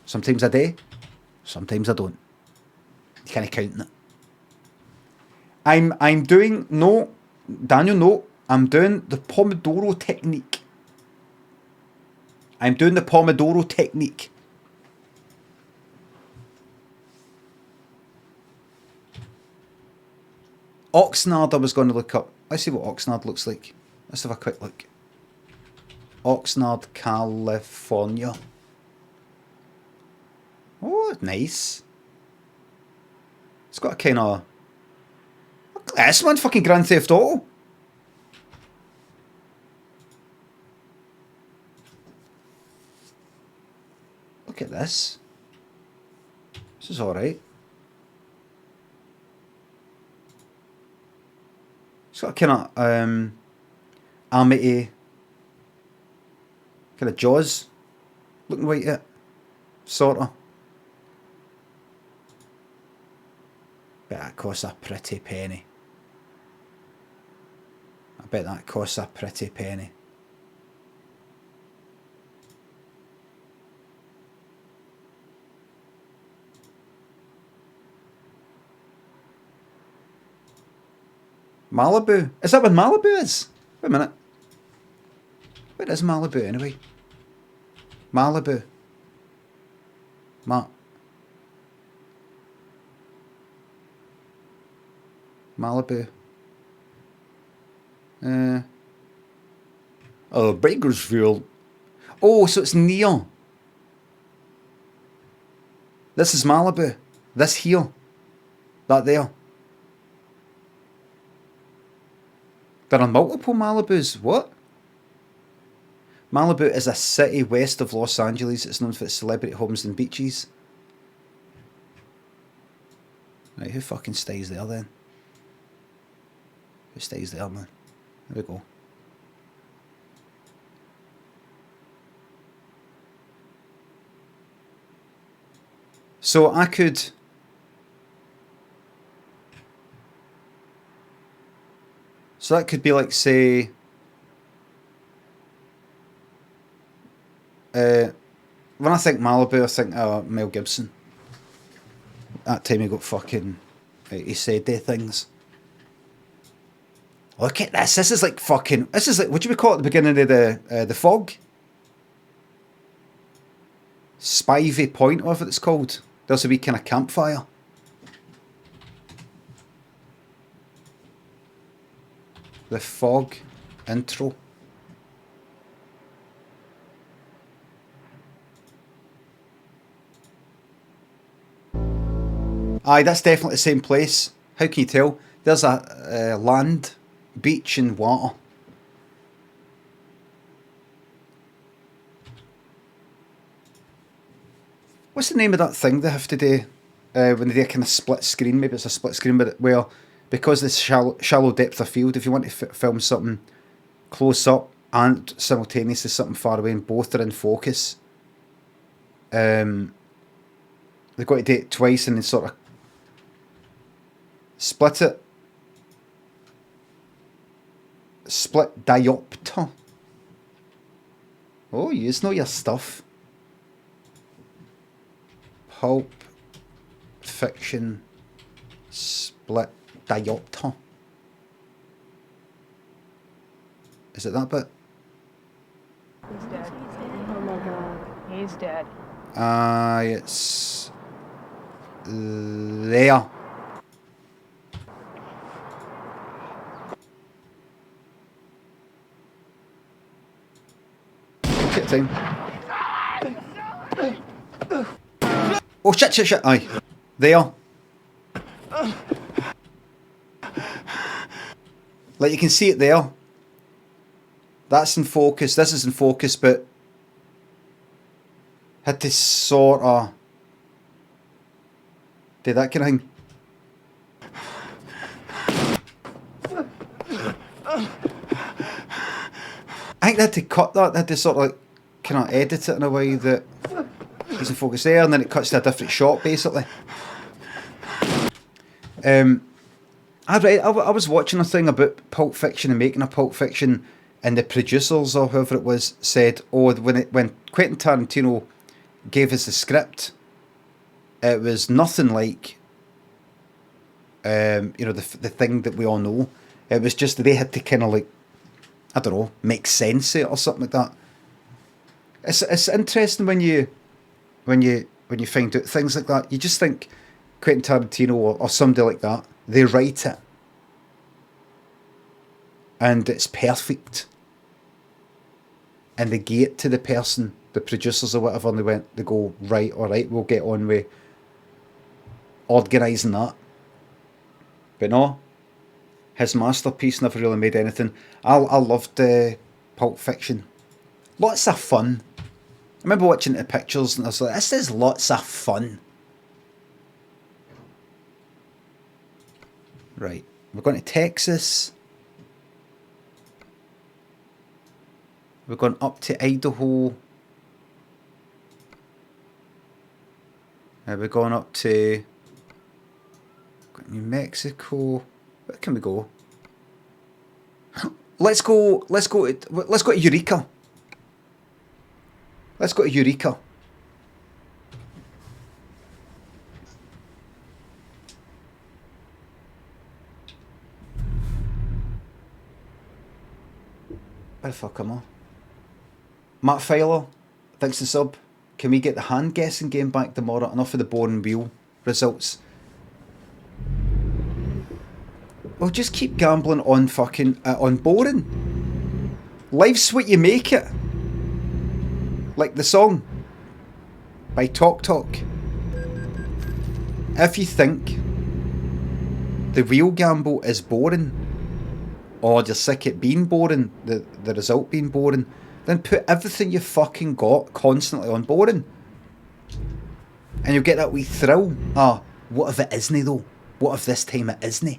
Sometimes a day, sometimes I don't. You can't count it. I'm doing, no, Daniel, no, I'm doing the Pomodoro technique. I'm doing the Pomodoro technique. Oxnard I was going to look up. Let's see what Oxnard looks like. Let's have a quick look. Oxnard, California. Oh, nice. It's got a kind of... Look at this one, fucking Grand Theft Auto. Look at this. This is alright. It's got a kind of Amity, kind of Jaws looking like it, sorta. Bet that costs a pretty penny. I bet that costs a pretty penny. Malibu? Is that what Malibu is? Wait a minute. Where is Malibu anyway? Malibu. Malibu. Oh, Bakersfield. Oh, so it's near. This is Malibu. This here. That there. There are multiple Malibus. What? Malibu is a city west of Los Angeles. It's known for its celebrity homes and beaches. Right, who fucking stays there then? Who stays there, man? There we go. So I could... So that could be like, say... when I think Malibu, I think Mel Gibson. That time he got fucking... he said they things. Look at this. This is like fucking... This is like... What do we call it at the beginning of the fog? Spivey Point, whatever it's called. There's a wee kind of campfire. The fog intro. Aye, that's definitely the same place. How can you tell? There's a land, beach and water. What's the name of that thing they have to do when they do a kind of split screen? Maybe it's a split screen, but where, because there's shallow depth of field, if you want to film something close up and simultaneously something far away and both are in focus, they've got to do it twice and then sort of split it. Split diopter. Oh, you know your stuff. Pulp Fiction split diopter. Is it that bit? He's dead. He's dead. It's there. Take your time. Oh shit. Aye. There. Like you can see it there. That's in focus. This is in focus, but had to sort of do that kind of thing. I think they had to cut that. They had to sort of like kind of edit it in a way that he's in focus there, and then it cuts to a different shot basically. I was watching a thing about Pulp Fiction and making a Pulp Fiction, and the producers or whoever it was said, "Oh, when Quentin Tarantino gave us the script, it was nothing like, the thing that we all know. It was just they had to kind of like, I don't know, make sense of it or something like that." It's interesting when you find out things like that. You just think Quentin Tarantino or somebody like that, they write it and it's perfect, and they give it to the person, the producers or whatever, and they go, right, alright, we'll get on with organising that. But no, his masterpiece never really made anything. I loved Pulp Fiction. Lots of fun. I remember watching the pictures and I was like, this is lots of fun. Right, we're going to Texas. We're going up to Idaho. We're going up to New Mexico. Where can we go? Let's go to Eureka. Let's go to Eureka. Where the fuck am I? Matt Filer, thanks to sub. Can we get the hand guessing game back tomorrow? Enough of the boring wheel results. Well, just keep gambling on fucking on boring. Life's what you make it. Like the song by Talk Talk. If you think the real gamble is boring, or you're sick at being boring, the result being boring, then put everything you fucking got constantly on boring. And you'll get that wee thrill. Ah, what if it isn't though? What if this time it isn't?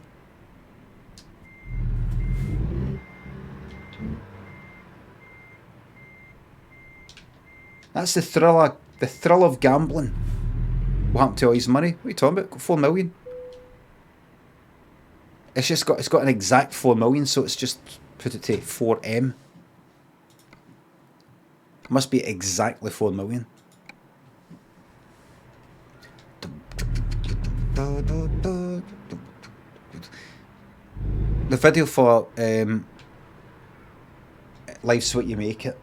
That's the thrill of gambling. What happened to all his money? What are you talking about? 4 million. It's got an exact 4 million, so it's just put it to 4M. It must be exactly 4 million. The video for Life's What You Make It.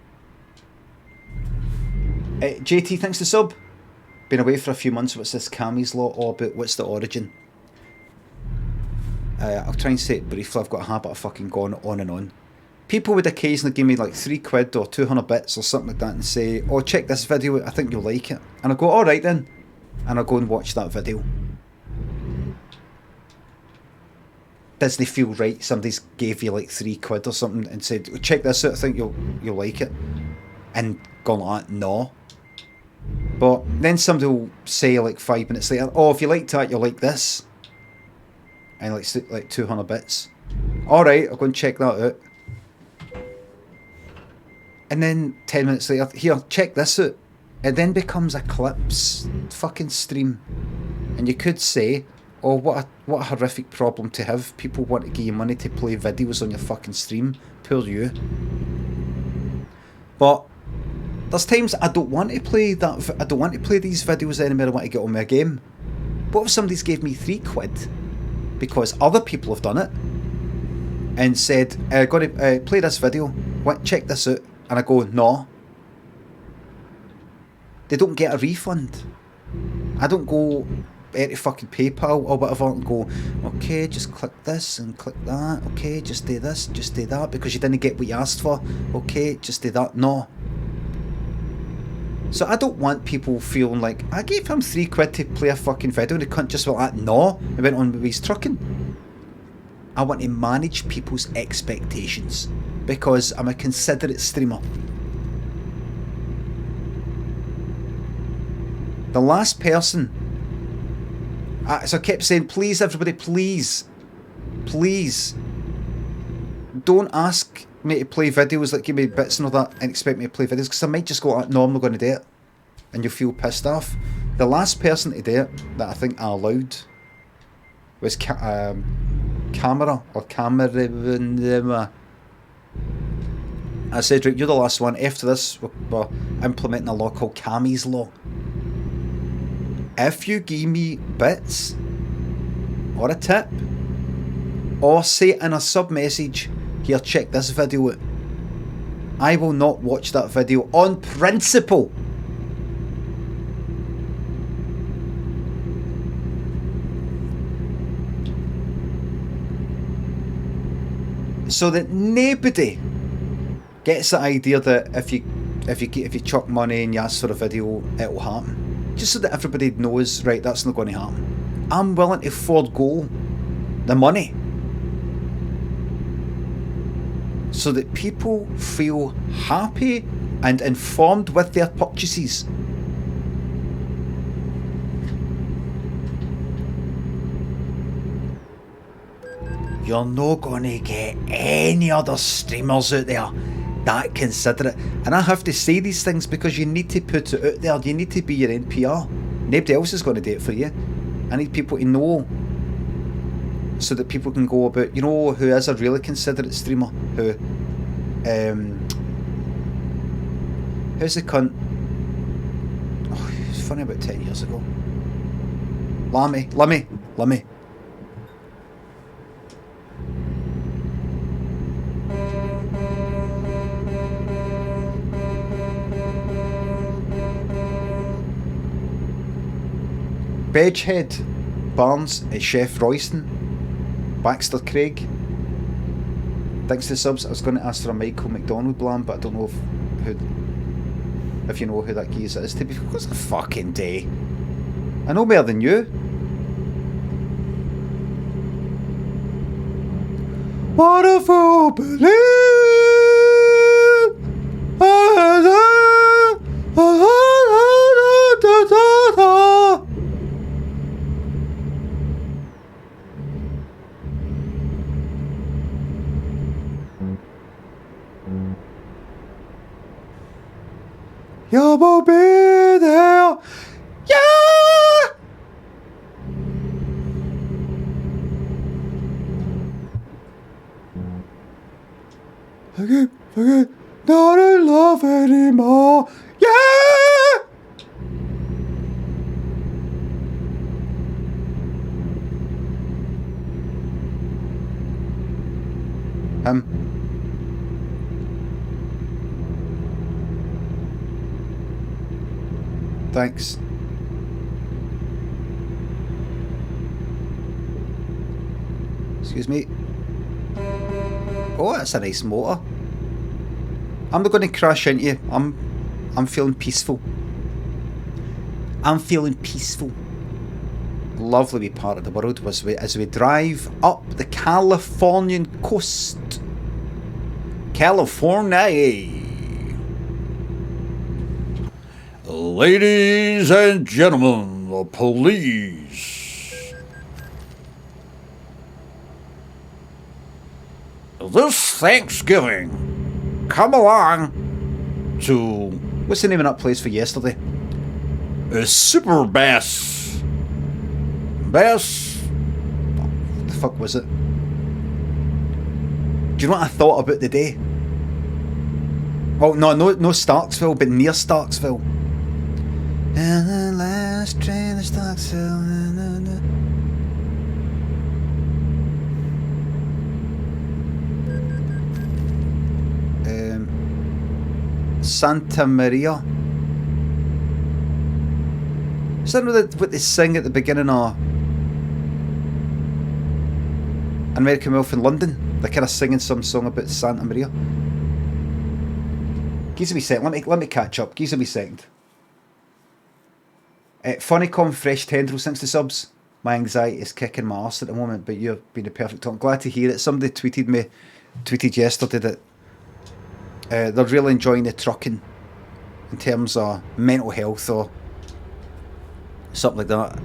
JT, thanks to sub. Been away for a few months. What's this Cammy's Law all about? What's the origin? I'll try and say it briefly. I've got a habit of fucking going on and on. People would occasionally give me like 3 quid or 200 bits or something like that and say, oh, check this video, I think you'll like it. And I go, alright then. And I'll go and watch that video. Doesn't feel right? Somebody's gave you like 3 quid or something and said, oh, check this out, I think you'll like it. And gone like that, no. But then somebody will say like 5 minutes later, oh, if you liked that, you'll like this. And like 200 bits. Alright, I'll go and check that out. And then 10 minutes later, here, check this out. It then becomes a clips fucking stream. And you could say, oh, what a horrific problem to have. People want to give you money to play videos on your fucking stream. Poor you. But there's times I don't want to play that. I don't want to play these videos anymore. I want to get on with a game. What if somebody's gave me 3 quid because other people have done it and said, "Got to play this video. Check this out." And I go, no. they don't get a refund. I don't go into fucking PayPal or whatever and go, okay, just click this and click that, okay, just do this, just do that, because you didn't get what you asked for, okay, just do that. No. So I don't want people feeling like, I gave him £3 to play a fucking video and the cunt just went like, no, and went on with his trucking. I want to manage people's expectations because I'm a considerate streamer. The last person, so I kept saying, please everybody, please, don't ask me to play videos, like give me bits and all that and expect me to play videos, because I might just go, no, I'm not going to do it, and you'll feel pissed off. The last person to do it that I think I allowed was camera. I said, right, you're the last one. After this, we're implementing a law called Cammy's Law. If you give me bits or a tip or say in a sub message, here, check this video out, I will not watch that video on principle. So that nobody gets the idea that if you chuck money and you ask for a video, it'll happen. Just so that everybody knows, right, that's not going to happen. I'm willing to forego the money so that people feel happy and informed with their purchases. You're not going to get any other streamers out there that consider it. And I have to say these things because you need to put it out there. You need to be your NPR. Nobody else is going to do it for you. I need people to know so that people can go about, you know, who is a really considerate streamer, who's the cunt? Oh, he was funny about 10 years ago. Limmy. Bedgehead Barnes is Chef Royston. Baxter Craig. Thanks to the subs. I was going to ask for a Michael McDonald blam, but I don't know if you know who that geezer is. To be what's a fucking day. I know more than you. What if you believe? You will be there. Yeah! Forget, not in love anymore. Yeah! Thanks. Excuse me. Oh, that's a nice motor. I'm not going to crash into you. I'm feeling peaceful. Lovely wee part of the world as we drive up the Californian coast. California. Ladies and gentlemen, the police. This Thanksgiving, come along to... What's the name of that place for yesterday? Super Bass. What the fuck was it? Do you know what I thought about the day? Oh, no Starksville, but near Starksville. And the last train to Starksville. Santa Maria. Is that what they sing at the beginning of American Wolf in London? They're kind of singing some song about Santa Maria. Give us a wee second. Let me catch up. Give us a wee second. Funnycom Fresh Tendrils, thanks to subs. My anxiety is kicking my arse at the moment, but you've been a perfect talk. I'm glad to hear it. Somebody tweeted yesterday that they're really enjoying the trucking in terms of mental health or something like that.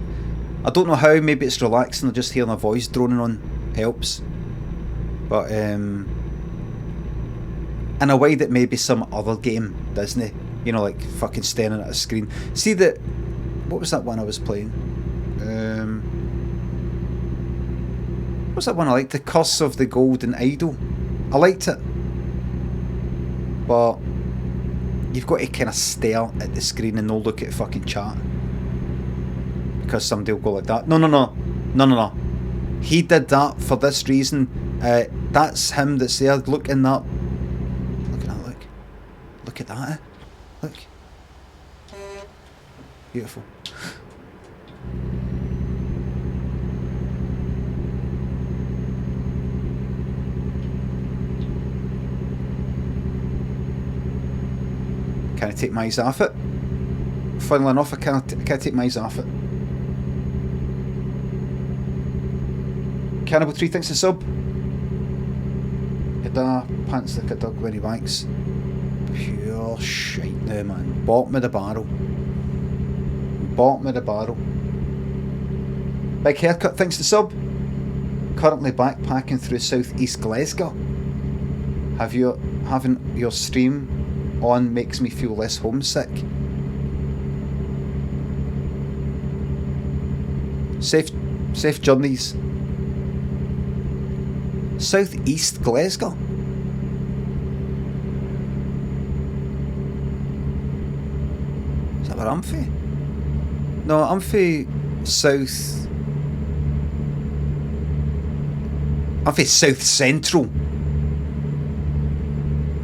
I don't know how, maybe it's relaxing or just hearing a voice droning on helps. But in a way that maybe some other game doesn't, you know, like fucking staring at a screen. See that, what was that one I was playing? What was that one I liked? The Curse of the Golden Idol. I liked it. But you've got to kind of stare at the screen and not look at fucking chat. Because somebody will go like that. No. He did that for this reason. That's him that's there. Look in that. Look at that, look. Look at that, Look. Beautiful. Can I take my eyes off it? Funnily enough, I can't take my eyes off it. Cannibal Tree thinks a sub. Hida pants like a dog when he wanks. Pure shite now, man. Bottom of the barrel. Bottom of the barrel. Big Haircut thinks the sub. Currently backpacking through southeast Glasgow. Having your stream on makes me feel less homesick. Safe journeys. Southeast Glasgow. Is that where I'm from? No, I'm from south. I'm from South Central.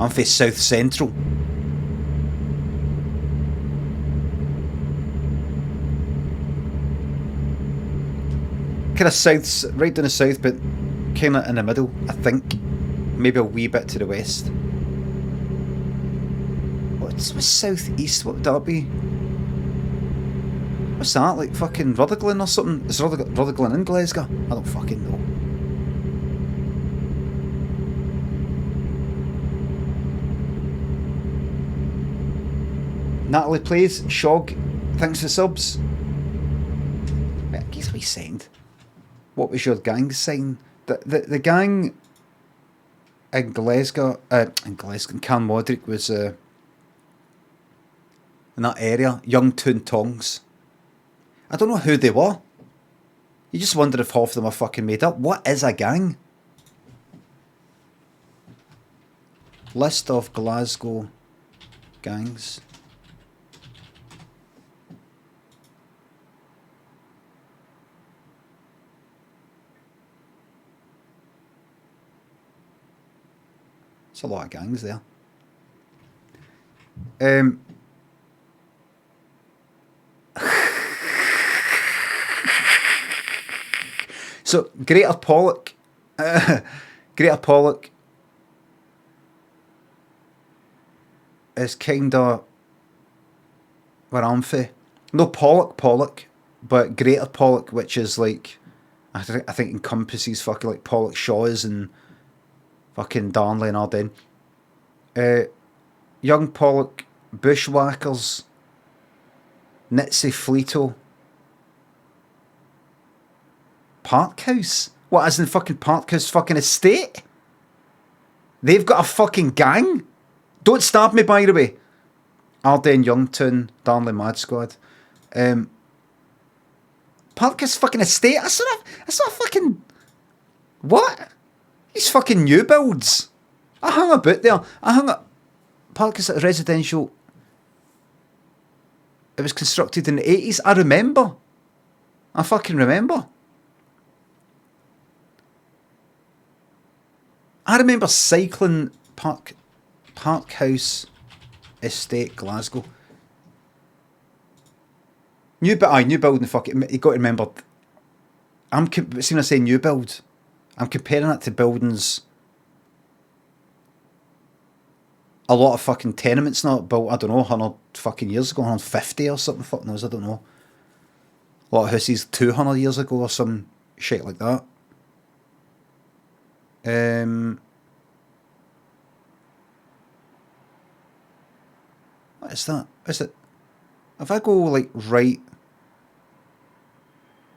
I'm from South Central. Kind of south, right down the south, but kind of in the middle, I think. Maybe a wee bit to the west. What's southeast? What would that be? What's that? Like fucking Rutherglen or something? Is Rutherglen in Glasgow? I don't fucking know. Natalie Plays, Shog, thanks for subs. Wait, guess we signed. What was your gang sign? The gang in Glasgow, in Carnmodrick was in that area, Young Toon Tongs. I don't know who they were. You just wonder if half of them are fucking made up. What is a gang? List of Glasgow gangs. It's a lot of gangs there. So Greater Pollock, is kinda where I'm from. No, Pollock, but Greater Pollock, which is like I think encompasses fucking like Pollock Shaws and fucking Darnley and Arden. Young Pollock, Bushwhackers, Nitsy Fleeto, Parkhouse. What, as in fucking Parkhouse fucking estate? They've got a fucking gang? Don't stab me, by the way. Arden Youngtown, Darnley Mad Squad. Parkhouse fucking estate? That's not fucking... What? These fucking new builds. I hung about there. Parkhouse residential. It was constructed in the 80s. I remember. I fucking remember. I remember cycling Parkhouse Estate, Glasgow. New building. Fuck it. You got to remember. See when I say new build, I'm comparing it to buildings. A lot of fucking tenements not built. I don't know, 100 fucking years ago, 150 or something. Fuck knows. I don't know. A lot of houses 200 years ago or some shit like that. What is that? Is it? If I go like right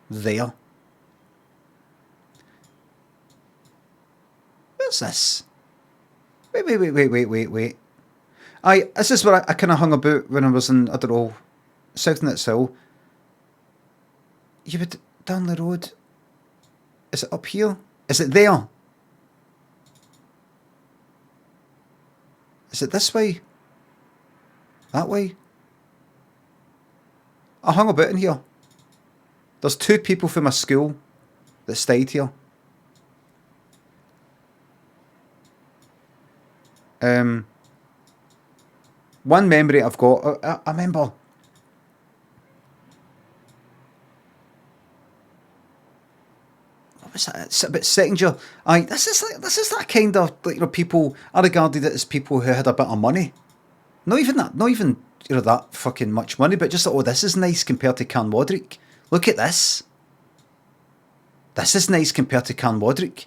there, where's this? Wait. This is where I kind of hung about when I was in, I don't know, South Nitshill. You would down the road. Is it up here? Is it there? Is it this way? That way? I hung about in here. There's 2 people from my school that stayed here. One memory I've got, I remember. What was that? It's about second year. This is that kind of, like, you know, people. I regarded it as people who had a bit of money. Not even you know, that fucking much money, but just like, oh, this is nice compared to Canmodrick. Look at this. This is nice compared to Canmodrick.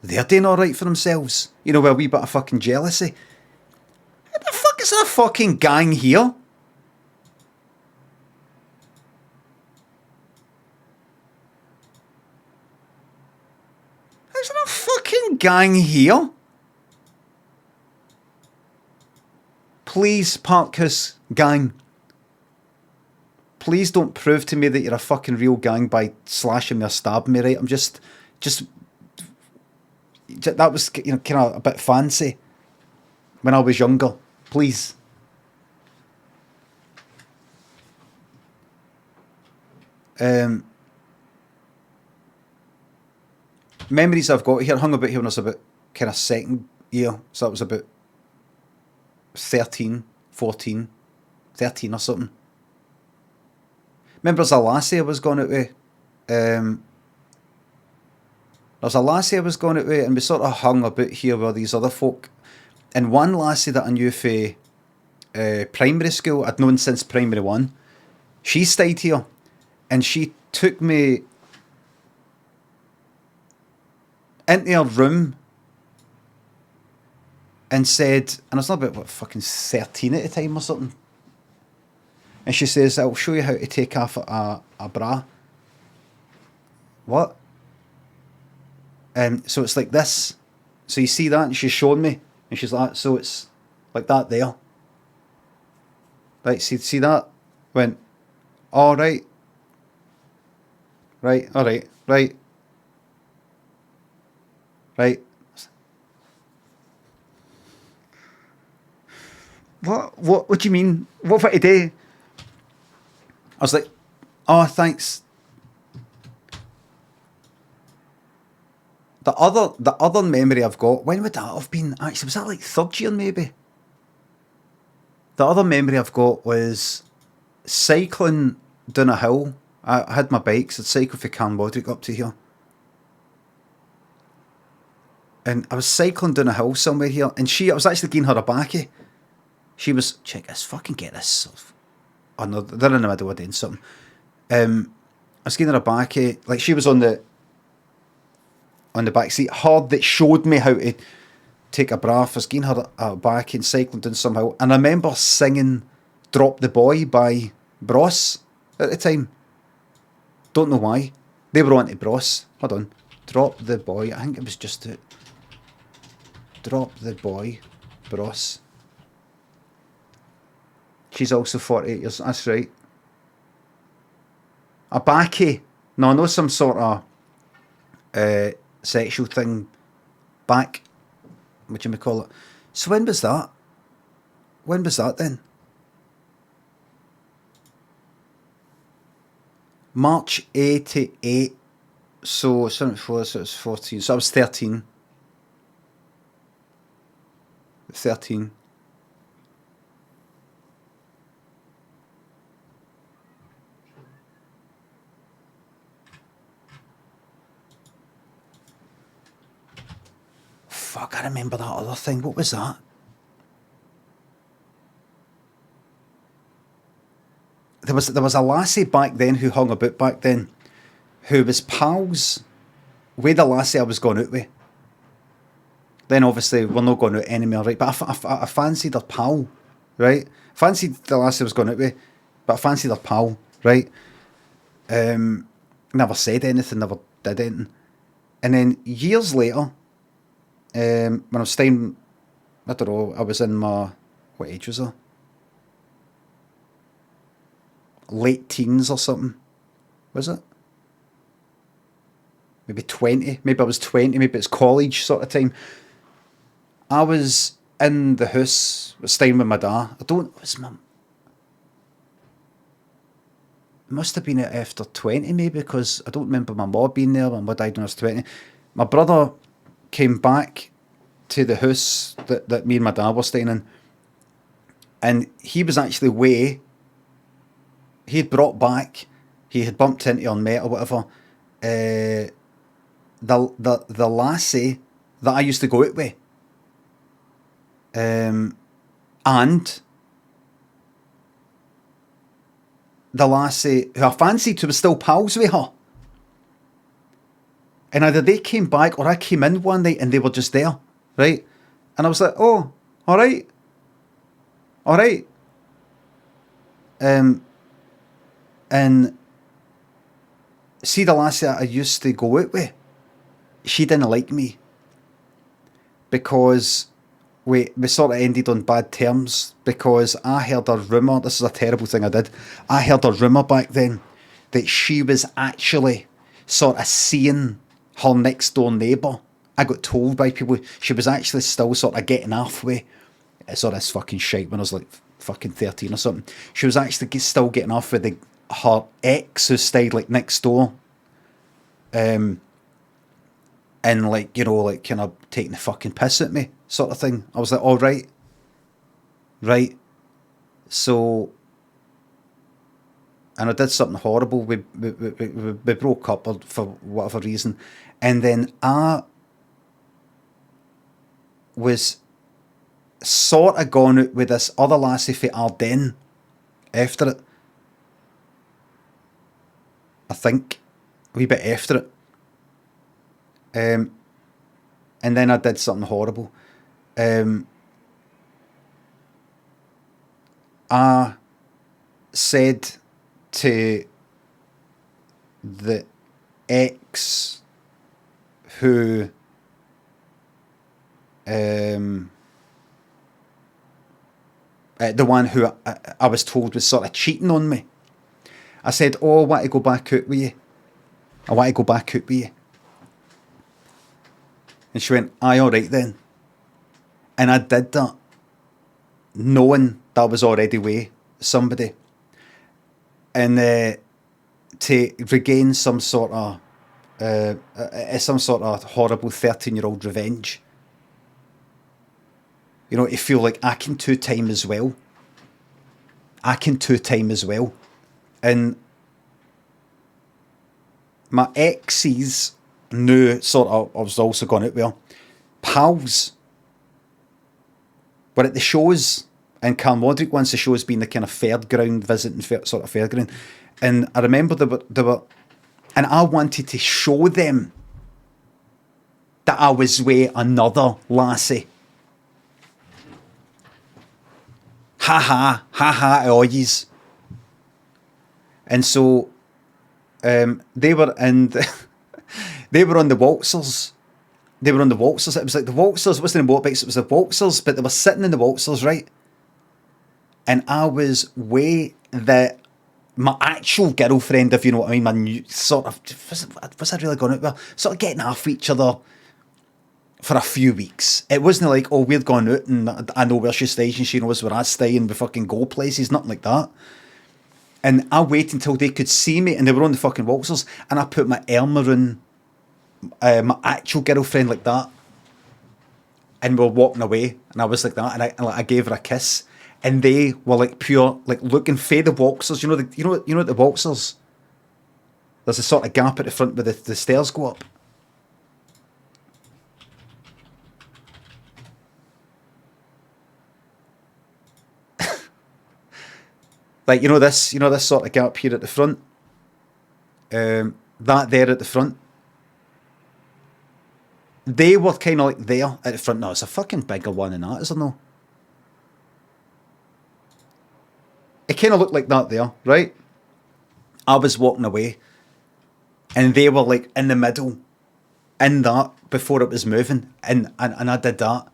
They're doing alright for themselves. You know, with a wee bit of fucking jealousy. What the fuck is that fucking gang here? How's there a fucking gang here? Please, Parkhouse gang. Please don't prove to me that you're a fucking real gang by slashing me or stabbing me, right? I'm just that was, you know, kind of a bit fancy when I was younger. Please. Memories I've got here, hung about here when I was about kind of second year, so that was about 13 or something. Remember, there's a lassie I was going out with. There's a lassie I was going out with, and we sort of hung about here with these other folk. And one lassie that I knew for primary school, I'd known since primary 1, she stayed here, and she took me into her room and said, and I was not about, what, fucking 13 at the time or something. And she says, I'll show you how to take off a bra. What? And so it's like this. So you see that? And she's showing me. And she's like, so it's like that there. Right, see that? Went, all right. Right, all right, right. Right. What do you mean? What for today? I was like, oh, thanks. The other memory I've got, when would that have been? Actually, was that like third year maybe? The other memory I've got was cycling down a hill. I had my bikes, I'd cycle from Canmodrick up to here. And I was cycling down a hill somewhere here, and I was actually giving her a backie. She was, check this, fucking get this. Oh no, they're in the middle of doing something. I was giving her a backie, like she was on the back seat, hard, that showed me how to take a breath. I was giving her a backie and cycling down somehow. And I remember singing Drop the Boy by Bros at the time. Don't know why. They were on to Bros. Hold on. Drop the Boy. I think it was just it. Drop the Boy. Bros. She's also 48 years. That's right. A backie. No, I know some sort of sexual thing. Back. What you may call it. So when was that? When was that then? March 88. So 74, so it was 14. So I was 13. 13. I can't remember that other thing. What was that? There was a lassie back then who hung about back then, who was pals with the lassie I was going out with. Then obviously we're not going out anymore, right? But I fancied her pal, right? Fancied the lassie I was going out with, but I fancied her pal, right? Never said anything, never did anything. And then years later, when I was staying, I don't know, I was in my, what age was I? Late teens or something, was it? Maybe 20, maybe I was 20, maybe it's college sort of time. I was in the house, staying with my dad. It was my... It must have been after 20 maybe, because I don't remember my mum being there. My mum died when I was 20. My brother came back to the house that me and my dad were staying in, and he was actually way... He had brought back, he had bumped into or met or whatever, the lassie that I used to go out with. And the lassie who I fancied, who was still pals with her. And either they came back or I came in one night and they were just there, right? And I was like, oh, all right. And see, the lassie I used to go out with, she didn't like me because we sort of ended on bad terms, because I heard a rumour, this is a terrible thing I did, I heard a rumour back then that she was actually sort of seeing her next door neighbour. I got told by people she was actually still sort of getting off with, it's all this fucking shite when I was like fucking 13 or something. She was actually still getting off with her ex who stayed like next door. And like, you know, like kind of taking the fucking piss at me sort of thing. I was like, all right. So, and I did something horrible. We broke up for whatever reason. And then I was sort of gone out with this other lassie for Ardennes after it. I think a wee bit after it. And then I did something horrible. I said to the ex who the one who I was told was sort of cheating on me, I said, oh, I want to go back out with you. And she went, aye, all right then. And I did that, knowing that I was already with somebody. And to regain some sort of horrible 13-year-old revenge. You know, to feel like I can two-time as well. And my exes knew sort of I was also going out with her. Pals were at the shows, and Carmodrick once the show's been the kind of fairground visiting sort of fairground. And I remember they were, and I wanted to show them that I was with another lassie. Ha oyes. And so they were in they were on the waltzers. It was like the waltzers, it wasn't the motorbikes, it was the waltzers, but they were sitting in the waltzers, right? And I was with my actual girlfriend, if you know what I mean, my new sort of, was I really going out with her? Sort of getting off each other for a few weeks. It wasn't like, oh, we're going out and I know where she stays and she knows where I stay and we fucking go places, nothing like that. And I waited until they could see me, and they were on the fucking waltzers, and I put my arm around my actual girlfriend like that, and we were walking away, and I was like that, and I gave her a kiss, and they were like pure, like looking for the waltzers. You know the waltzers. There's a sort of gap at the front where the stairs go up. Like, you know this sort of gap here at the front? That there at the front. They were kind of like there at the front. No, it's a fucking bigger one than that, isn't there? It kind of looked like that there, right? I was walking away, and they were like in the middle, in that, before it was moving, and I did that.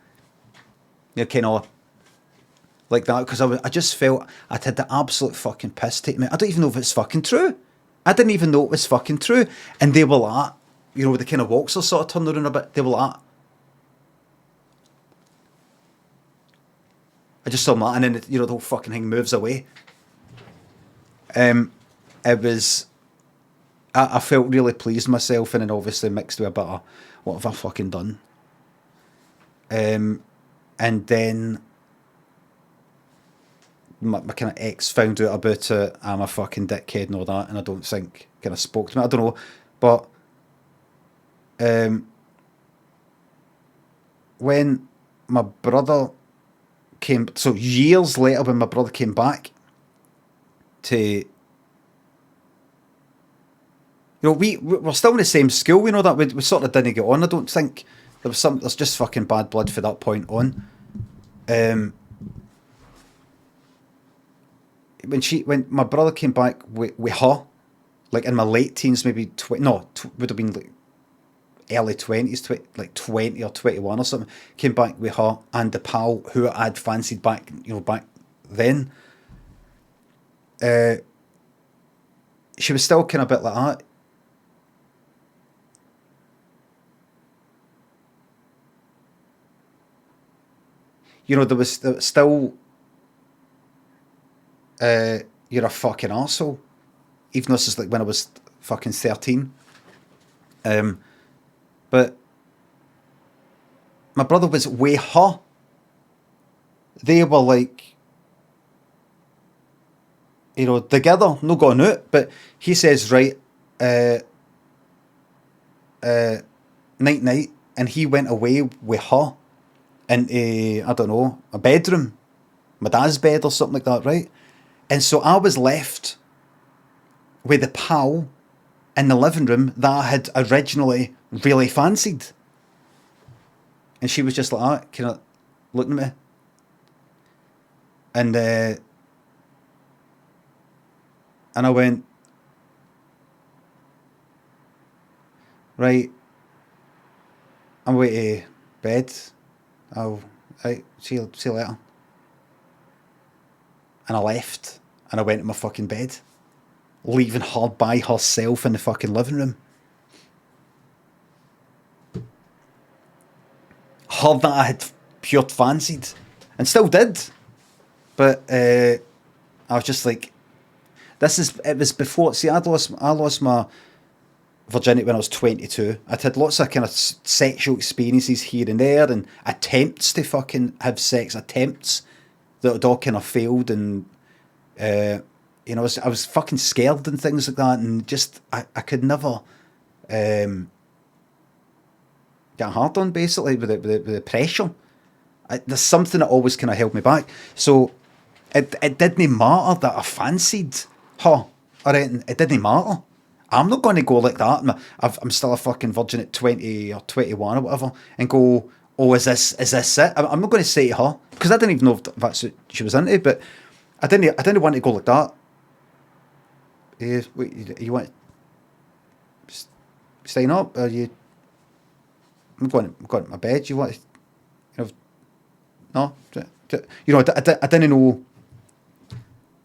You're kind of like that, because I just felt I'd had the absolute fucking piss take me. I don't even know if it's fucking true. I didn't even know it was fucking true. And they were like, you know, the kind of walks are sort of turned around a bit. They were like, I just saw that, and then, you know, the whole fucking thing moves away. It was, I felt really pleased with myself, and then obviously mixed with a bit of, what have I fucking done? And then my kind of ex found out about it. I'm a fucking dickhead and all that, and I don't think kind of spoke to me. I don't know, but when my brother came, so years later, when my brother came back to, you know, we're still in the same school. We know that we sort of didn't get on. I don't think there's just fucking bad blood for that point on. When my brother came back with her, like in my late teens, maybe would have been like early 20s, like 20 or 21 or something, came back with her and the pal who I'd fancied back then. She was still kind of a bit like that. You know, there was still, you're a fucking arsehole. Even though this is like when I was fucking 13. But my brother was with her. They were like, you know, together, no going out. But he says, right, night, and he went away with her into, I don't know, a bedroom, my dad's bed or something like that, right? And so I was left with the pal in the living room that I had originally really fancied. And she was just like that, kind of looking at me. And I went, right, I'm away to bed. Right, see you later. And I left, and I went to my fucking bed, leaving her by herself in the fucking living room. Her that I had pure fancied, and still did. But I was just like, it was before, see, I lost my virginity when I was 22. I'd had lots of kind of sexual experiences here and there, and attempts to fucking have sex, attempts that had all kind of failed, and you know, I was fucking scared and things like that, and just I could never get hard on, basically, with the pressure. There's something that always kind of held me back. So it didn't matter that I fancied her or anything. It didn't matter. I'm not going to go like that. I'm still a fucking virgin at 20 or 21 or whatever, and go, oh, is this it? I'm not going to say to her, because I didn't even know if that's what she was into, but I didn't want to go like that. Wait, you want staying up? Or I'm going to my bed. You want, you know, no, you know, I didn't know.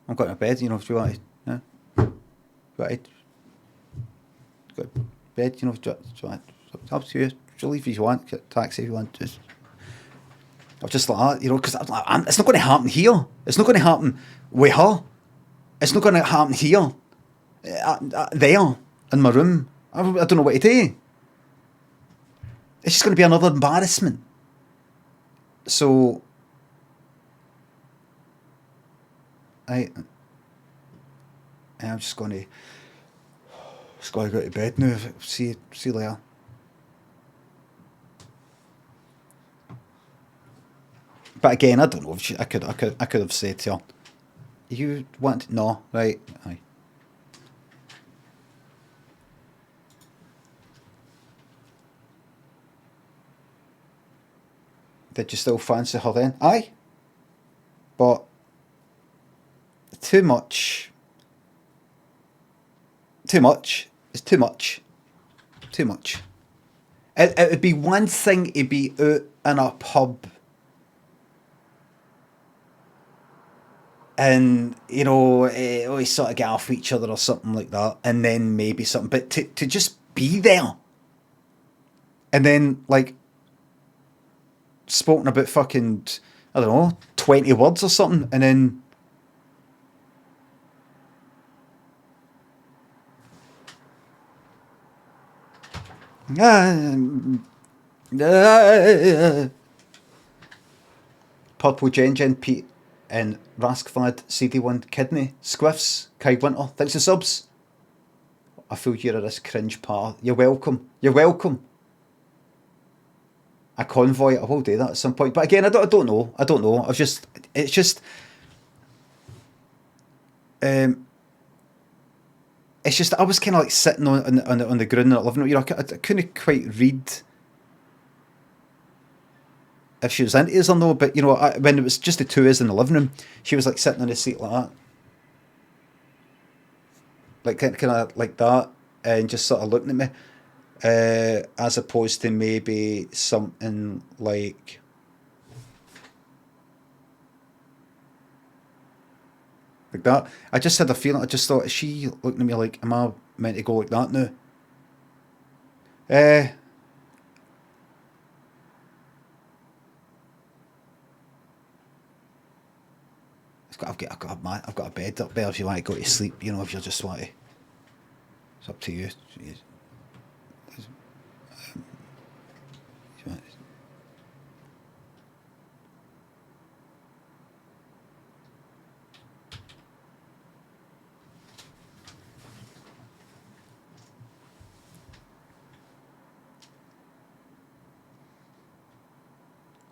I'm going to bed. You know, if you want, yeah, right. Go to bed. You know, do you want, it's up to you. She'll leave if you want. Get a taxi if you want. Just, I'm just like that, you know, because it's not going to happen here. It's not going to happen with her. It's not going to happen here. There, in my room. I don't know what to do. It's just going to be another embarrassment. So, I'm just going to go to bed now. See you later. But again, I don't know if I could have said to her, You want... No, right. Aye. Did you still fancy her then? Aye. But... Too much. Too much. It's too much. Too much. It would be one thing to be out in a pub and, you know, we sort of get off each other or something like that, and then maybe something, but to just be there and then, like, spoken about fucking, I don't know, 20 words or something, and then Purple Gen Pete and Raskvad CD1 Kidney Squiffs Craig Winter, thanks for subs. I feel you're this cringe part. You're welcome. You're welcome. A convoy, I will do that at some point. But again, I don't know. It's just I was kind of like sitting on the ground in the living room. You know, I couldn't quite read if she was into us or no. But you know, when it was just the two of us in the living room, she was like sitting on the seat like that, like kind of like that, and just sort of looking at me, as opposed to maybe something like. Like that. I just had a feeling, I just thought, is she looking at me like, am I meant to go like that now? I've got a bed up there if you want to go to sleep, you know, if you just want to. It's up to you.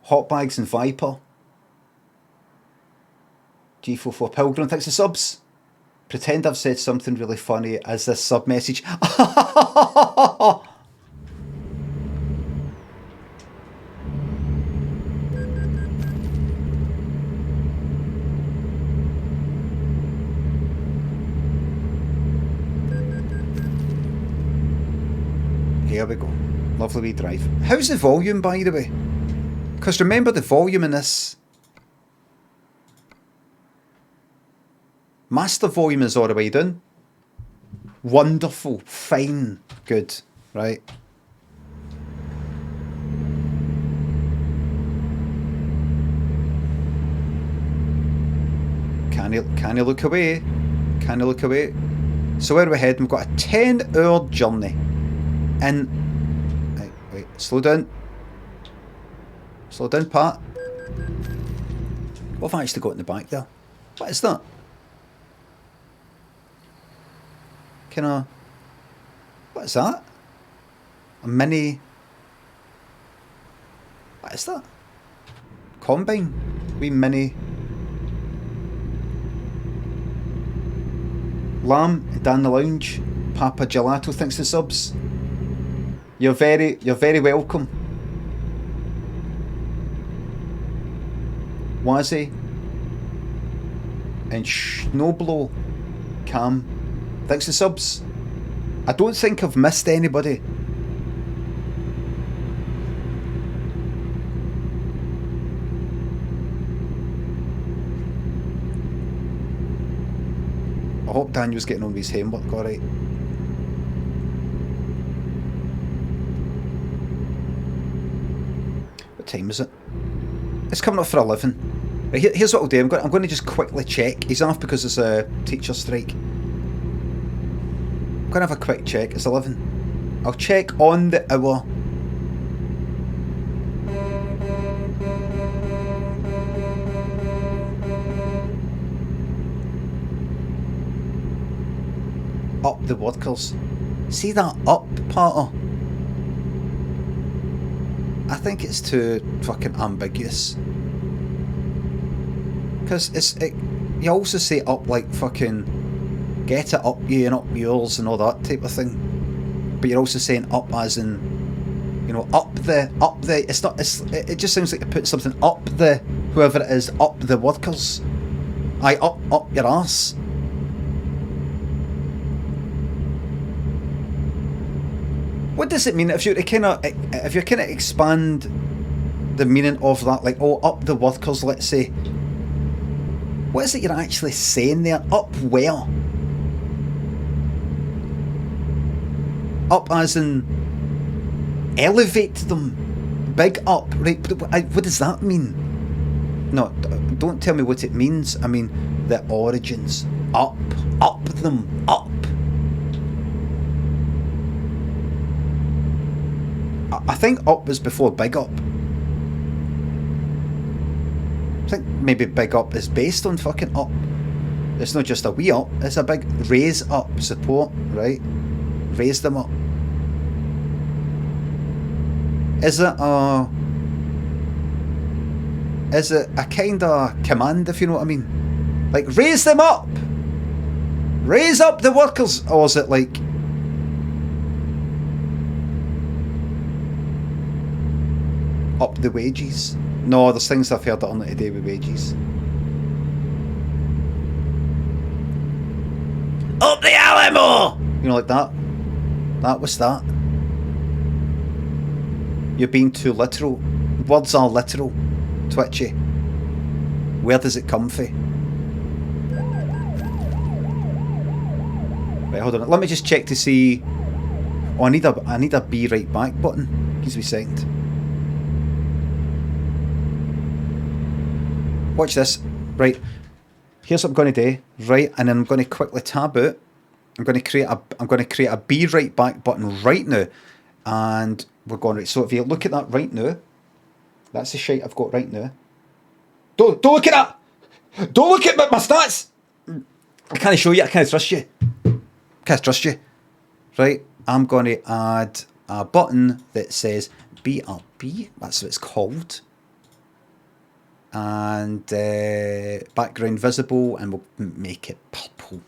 Hot Bags and Viper. G44 Pilgrim, thanks for subs. Pretend I've said something really funny as this sub message. Here we go. Lovely wee drive. How's the volume, by the way? Because remember, the volume in this master volume is all the way down. Wonderful, fine, good, right? Can you look away? Can you look away? So where are we heading? We've got a 10-hour journey. And wait, slow down. Slow down, Pat. What have I actually got in the back there? What is that? What is that? A mini... What is that? Combine? Wee mini... Lamb, down the lounge. Papa Gelato, thanks for subs. You're very welcome. Wazzy and Snowblow Cam, thanks for subs. I don't think I've missed anybody. I hope Daniel's getting on with his homework alright. What time is it? It's coming up for 11. Right, here's what I'll do. I'm going to just quickly check. He's off because it's a teacher strike. I'm going to have a quick check. It's 11. I'll check on the hour. Up the workers. See that up part? I think it's too fucking ambiguous. Because you also say up like fucking get it up you and up yours and all that type of thing. But you're also saying up as in, you know, up the, it's not, it just sounds like you put something up the, whoever it is, up the workers. Aye, up your arse. What does it mean if you kind of expand the meaning of that, like, oh, up the workers, let's say? What is it you're actually saying there? Up where? Up as in elevate them, big up, right? What does that mean? No, don't tell me what it means. I mean the origins. Up them, up. I think up was before big up. I think maybe big up is based on fucking up. It's not just a wee up, it's a big raise up, support, right? Raise them up. Is it a kind of command, if you know what I mean? Like, raise them up! Raise up the workers! Or is it like, up the wages? No, there's things I've heard that are not to do with wages. Up the Alamo! You know, like that? That was that. You're being too literal. Words are literal. Twitchy. Where does it come from? Right, hold on. Let me just check to see. Oh, I need a be right back button. Gives me a second. Watch this. Right. Here's what I'm going to do. Right, and then I'm going to quickly tab out. I'm going to create a be right back button right now, and we're going right. So if you look at that right now, that's the shite I've got right now. Don't look at that. Don't look at my stats. I can't show you. I can't trust you. Can't trust you. Right. I'm going to add a button that says BRB. That's what it's called. And background visible, and we'll make it purple.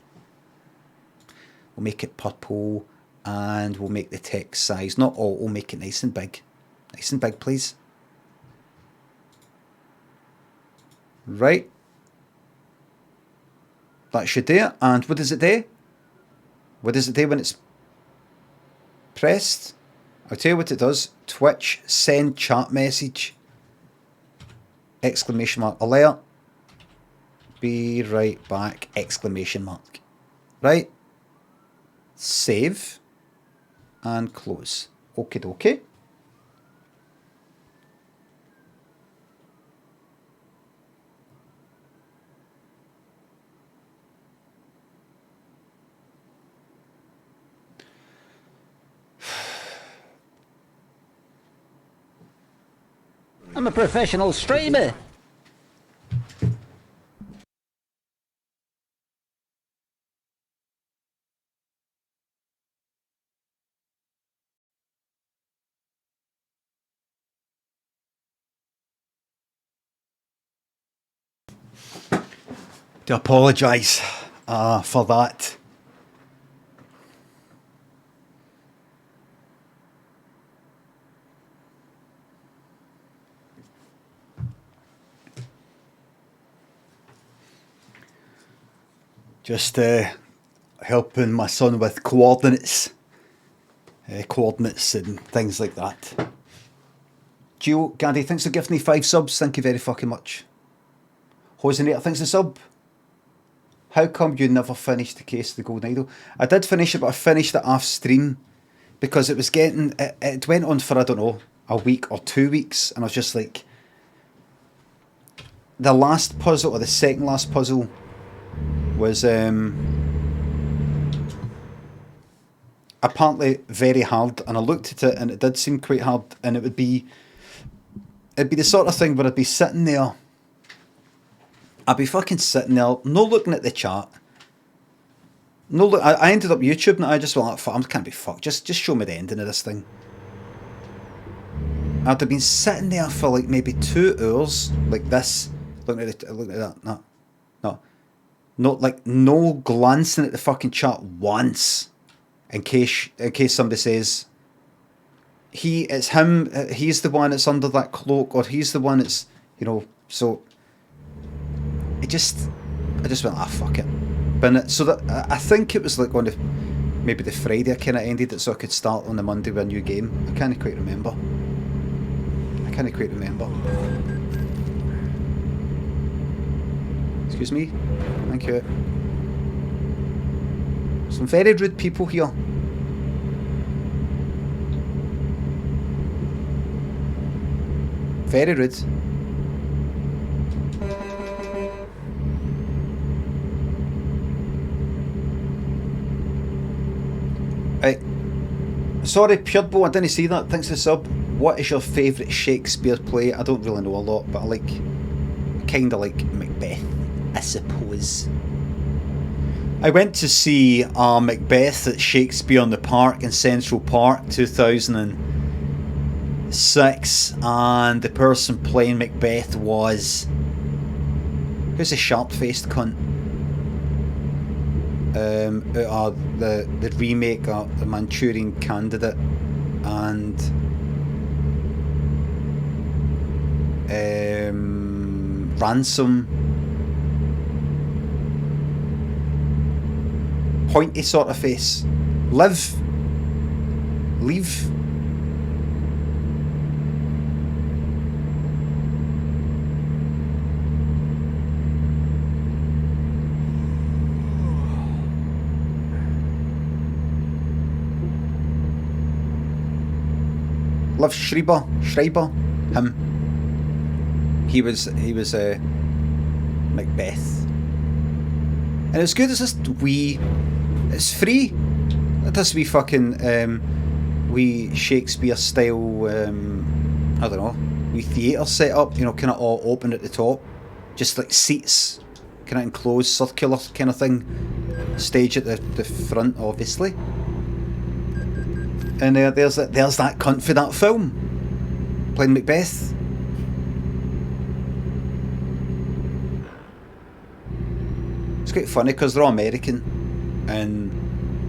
We'll make it purple, and we'll make the text size, not all, we'll make it nice and big. Nice and big, please. Right. That should do it. And what does it do? What does it do when it's pressed? I'll tell you what it does. Twitch, send chat message. Exclamation mark, alert. Be right back, exclamation mark. Right. Save. And close. Okie dokie. I'm a professional streamer. To apologise for that. Just helping my son with coordinates and things like that. Gio Gaddy, thanks for giving me 5 subs. Thank you very fucking much. Hosinator, thanks for sub. How come you never finished the Case of the Golden Idol? I did finish it, but I finished it off stream because it was getting, it went on for, I don't know, a week or 2 weeks, and I was just like, the last puzzle, or the second last puzzle, was apparently very hard, and I looked at it and it did seem quite hard, and it'd be the sort of thing where I'd be sitting there, I'd be fucking sitting there, no looking at the chat, no look. I ended up YouTubing it. I just went like, fuck, I can't be fucked, just show me the ending of this thing. I'd have been sitting there for like maybe 2 hours like this, looking at that, no, no glancing at the fucking chart once, in case somebody says it's him, he's the one that's under that cloak, or he's the one that's, so I just went, fuck it. But so that I think it was like on maybe the Friday I kind of ended it so I could start on the Monday with a new game. I can't quite remember. Excuse me. Thank you. Some very rude people here. Very rude. Right. Sorry, Purebo, I didn't see that. Thanks for the sub. What is your favourite Shakespeare play? I don't really know a lot, but I kind of like Macbeth, I suppose. I went to see Macbeth at Shakespeare in the Park in Central Park 2006, and the person playing Macbeth was... Who's the sharp-faced cunt? The remake of The Manchurian Candidate, and Ransom. Pointy sort of face. Leave. Liv Schreiber, him. He was Macbeth, and it's good as this it's free. This wee fucking wee Shakespeare style I don't know, wee theatre set up, kind of all open at the top, just like seats, kind of enclosed, circular kind of thing. Stage at the front, obviously. And there's that cunt for that film, playing Macbeth. It's quite funny because they're all American, and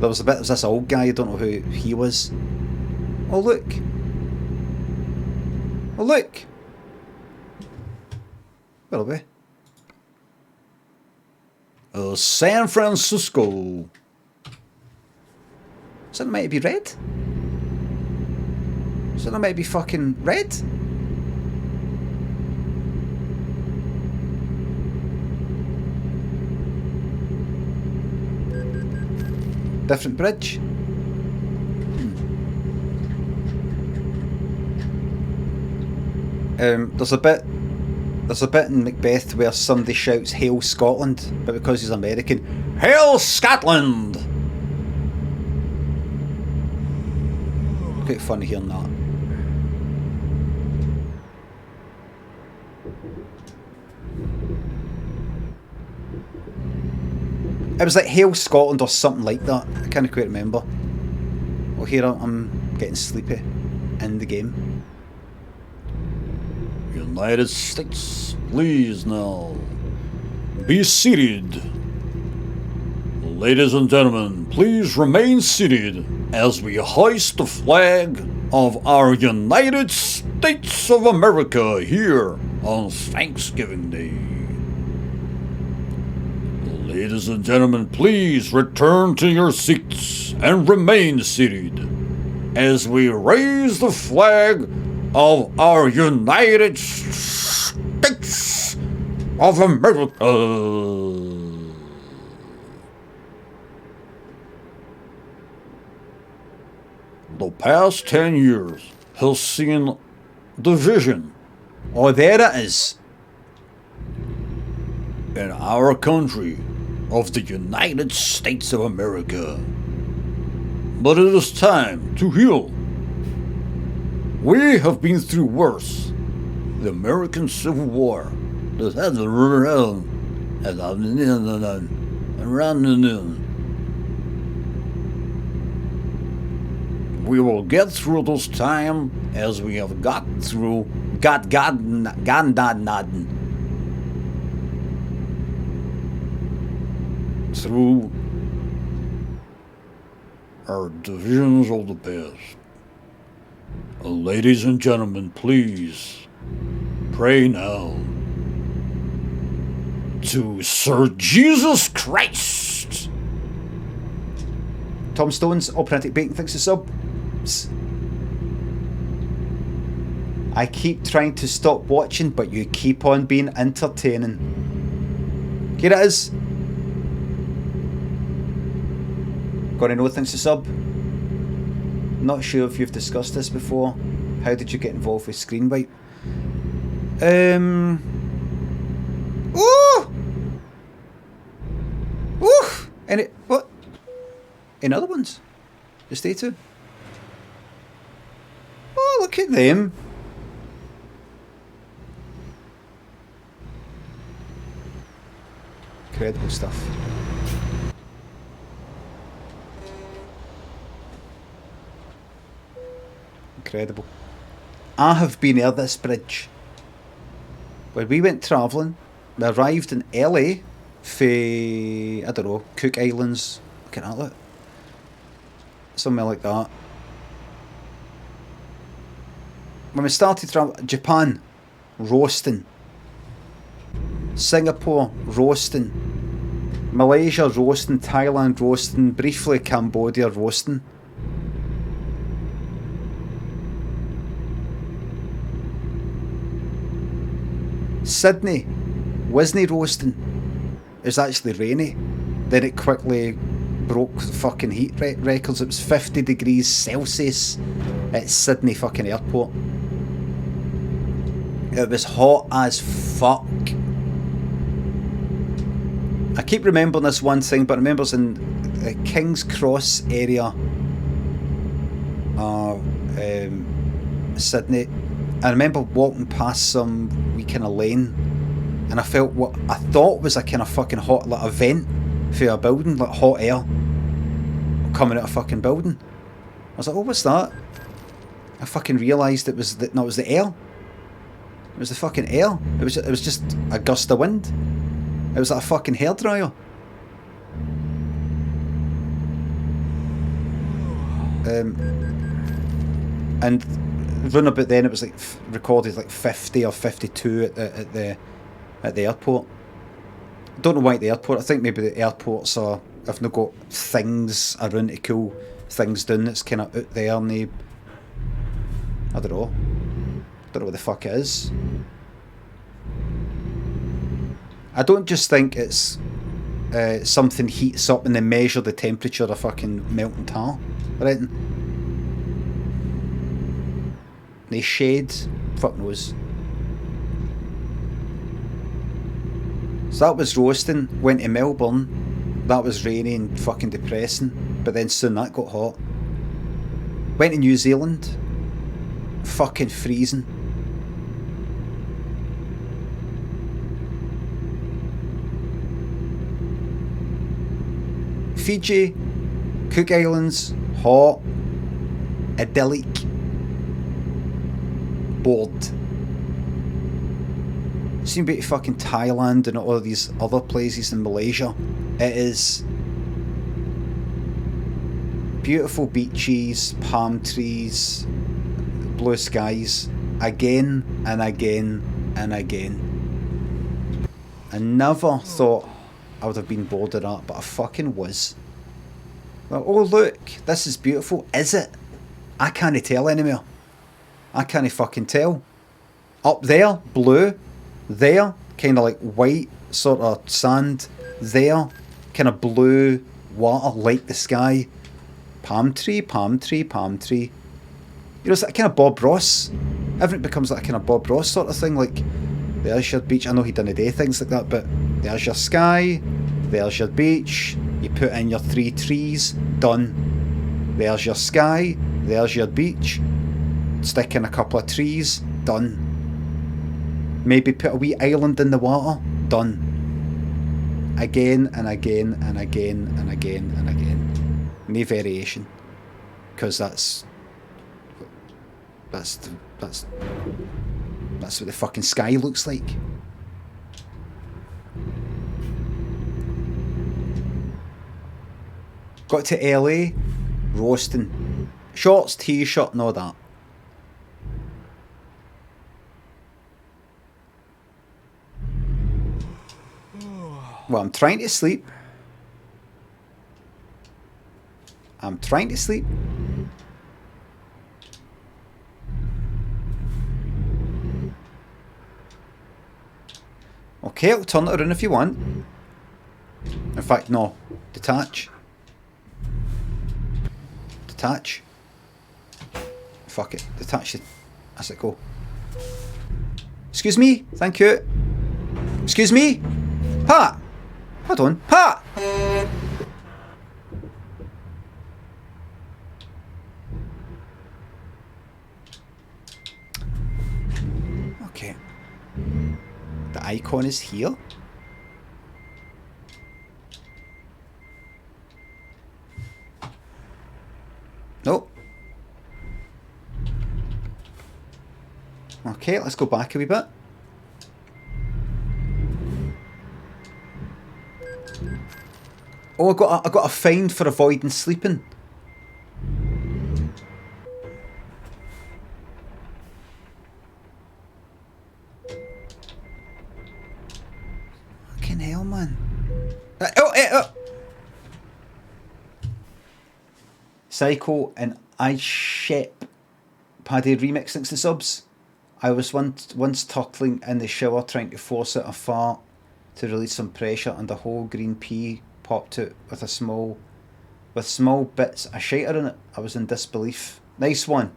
there was this old guy, I don't know who he was. Oh look! Where'll be? San Francisco. Something might be red. Something might be fucking red. Different bridge. There's a bit in Macbeth where somebody shouts "Hail Scotland," but because he's American, Hail Scotland! Quite funny hearing that. It was like Hail Scotland or something like that. I can't quite remember. Well, here I'm getting sleepy in the game. United States, please now be seated. Ladies and gentlemen, please remain seated as we hoist the flag of our United States of America here on Thanksgiving Day. Ladies and gentlemen, please return to your seats and remain seated as we raise the flag of our United States of America. The past 10 years has seen division. Oh, there it is. In our country of the United States of America. But it is time to heal. We have been through worse. The American Civil War. We will get through this time as we have got through through our divisions of the past. Ladies and gentlemen, please pray now to Sir Jesus Christ. Tom Stone's Operatic Bacon thinks the sub. I keep trying to stop watching, but you keep on being entertaining. Here it is. Gonna know thinks the sub. Not sure if you've discussed this before. How did you get involved with Screenwipe? Ooh! Ooh! Any what? Any other ones? Just stay tuned. Oh, look at them. Incredible stuff. Incredible. I have been near this bridge. When we went travelling, we arrived in LA for, I don't know, Cook Islands, looking at it. Somewhere like that. When we started travelling, Japan, roasting. Singapore, roasting. Malaysia, roasting. Thailand, roasting. Briefly, Cambodia, roasting. Sydney, wasn't roasting. It was actually rainy. Then it quickly broke the fucking heat records. It was 50 degrees Celsius at Sydney fucking airport. It was hot as fuck. I keep remembering this one thing, but I remember it was in the King's Cross area, Sydney. I remember walking past some wee kind of lane, and I felt what I thought was a kind of fucking hot, like a vent for a building, like hot air coming out of a fucking building. I was like, oh, what's that? I fucking realised it was it was the air. It was the fucking air. It was just a gust of wind. It was like a fucking hairdryer. And run about then it was like recorded like 50 or 52 at the airport. Don't know why at the airport. I think maybe the airports have not got things around to cool things down that's kind of out there, and they, I don't know what the fuck it is. I don't just think it's something heats up and they measure the temperature of fucking melting tar, right? They shade, fuck knows. So that was roasting. Went to Melbourne. That was rainy and fucking depressing. But then soon that got hot. Went to New Zealand. Fucking freezing. Fiji, Cook Islands, hot, idyllic, bored. Seem to be to fucking Thailand and all these other places in Malaysia. It is beautiful beaches, palm trees, blue skies, again and again and again. I never thought I would have been bored of that, but I fucking was. Well, oh look, this is beautiful. Is it? I can't tell anymore. I can't fucking tell. Up there, blue. There, kind of like white sort of sand. There, kind of blue water, like the sky. Palm tree, palm tree, palm tree. You know, it's that kind of Bob Ross. Everything becomes that kind of Bob Ross sort of thing. Like, there's your beach. I know he didn't do things like that, but there's your sky. There's your beach. You put in your 3 trees. Done. There's your sky. There's your beach. Stick in a couple of trees. Done. Maybe put a wee island in the water. Done. Again and again and again and again and again. No variation. Because that's what the fucking sky looks like. Got to LA, roasting. Shorts, t-shirt and all that. Well, I'm trying to sleep. I'm trying to sleep. Okay, I'll turn it around if you want. In fact, no. Detach. Detach. Fuck it. Detach it. As it go. Excuse me. Thank you. Excuse me. Pat. Hold on. Pat. Okay. The icon is here. Nope. Okay, let's go back a wee bit. Oh, I got a fine for avoiding sleeping. Fucking hell, man. Psycho and I Shep Paddy remix, thanks to subs. I was once turtling in the shower trying to force out a fart to release some pressure, and the whole green pea popped out with small bits of shiter in it. I was in disbelief. Nice one.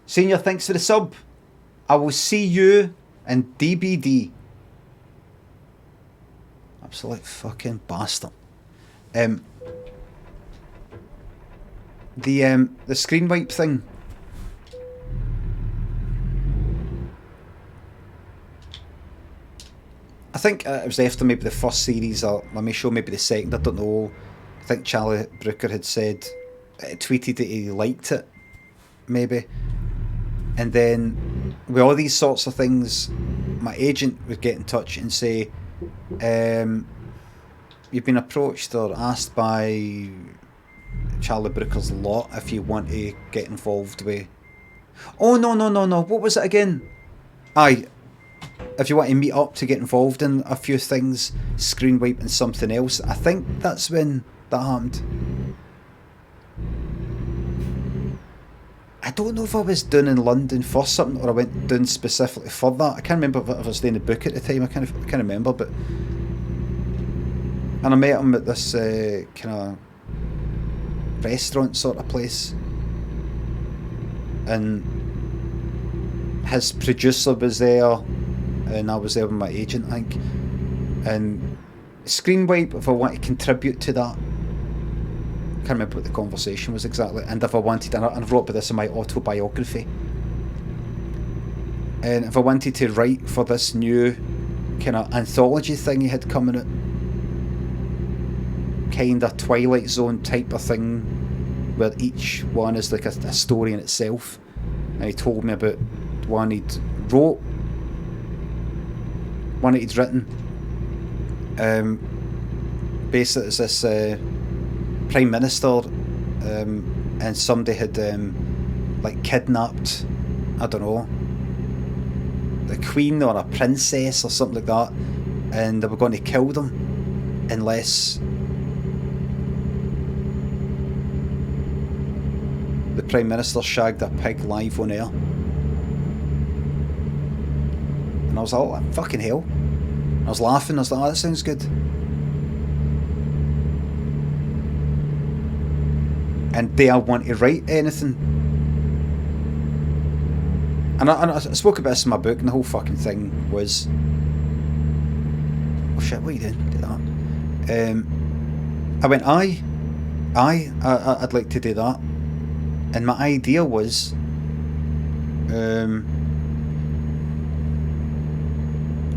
Senior, thanks for the sub. I will see you in DBD. Absolute fucking bastard. The screen wipe thing. I think it was after maybe the first series, or let me show maybe the second, I don't know. I think Charlie Brooker had said, tweeted that he liked it, maybe. And then with all these sorts of things, my agent would get in touch and say, you've been approached or asked by Charlie Brooker's lot if you want to get involved with... Oh, no. What was it again? Aye. If you want to meet up to get involved in a few things, screen wipe and something else. I think that's when that happened. I don't know if I was down in London for something or I went down specifically for that. I can't remember if I was doing the book at the time. I can't remember, but... And I met him at this kind of restaurant sort of place. And his producer was there, and I was there with my agent, I think. And screen wipe, if I want to contribute to that. I can't remember what the conversation was exactly. And if I wanted, and I've wrote about this in my autobiography. And if I wanted to write for this new kind of anthology thing he had coming out, kind of Twilight Zone type of thing, where each one is like a story in itself. And he told me about one he'd wrote, one that he'd written. Basically, it's this Prime Minister, and somebody had like kidnapped, I don't know, the Queen or a princess or something like that, and they were going to kill them unless the Prime Minister shagged a pig live on air. And I was like, oh, fucking hell. I was laughing, I was like, oh, that sounds good. And do I want to write anything? And I spoke about this in my book, and the whole fucking thing was... Oh shit, what are you doing? Do that. I went, aye, I'd like to do that. And my idea was,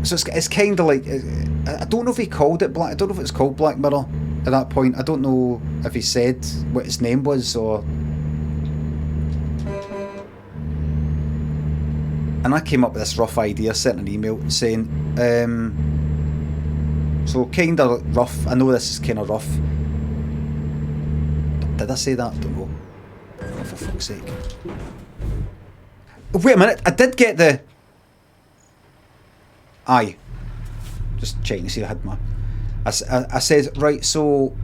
so it's kind of like, I don't know if he called it Black, I don't know if it's called Black Mirror at that point. I don't know if he said what his name was, or... And I came up with this rough idea, sent an email saying, So kind of rough. I know this is kind of rough. Did I say that? I don't know. Oh, for fuck's sake. Wait a minute. I did get the... Aye. Just checking to see if I had my... I said, right, so...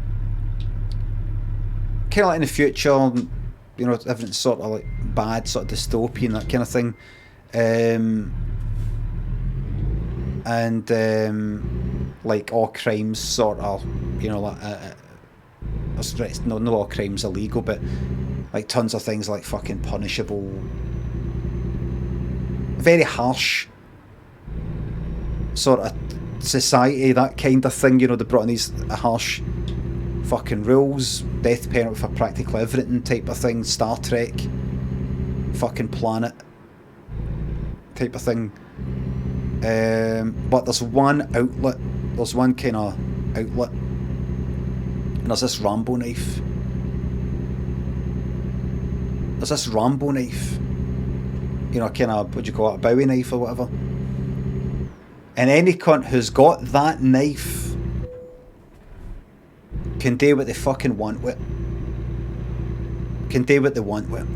Kind of like in the future, you know, everything's sort of like bad, sort of dystopian, that kind of thing. Like all crimes sort of, you know, like no all crimes illegal, but like tons of things like fucking punishable, very harsh sort of society, that kind of thing. You know, they brought in these harsh fucking rules, death penalty for practically everything type of thing, Star Trek, fucking planet type of thing. But there's one outlet, there's one kind of outlet, and there's this Rambo knife. There's this Rambo knife, you know, kind of, what do you call it, a Bowie knife or whatever. And any cunt who's got that knife can do what they fucking want with it. Can do what they want with it.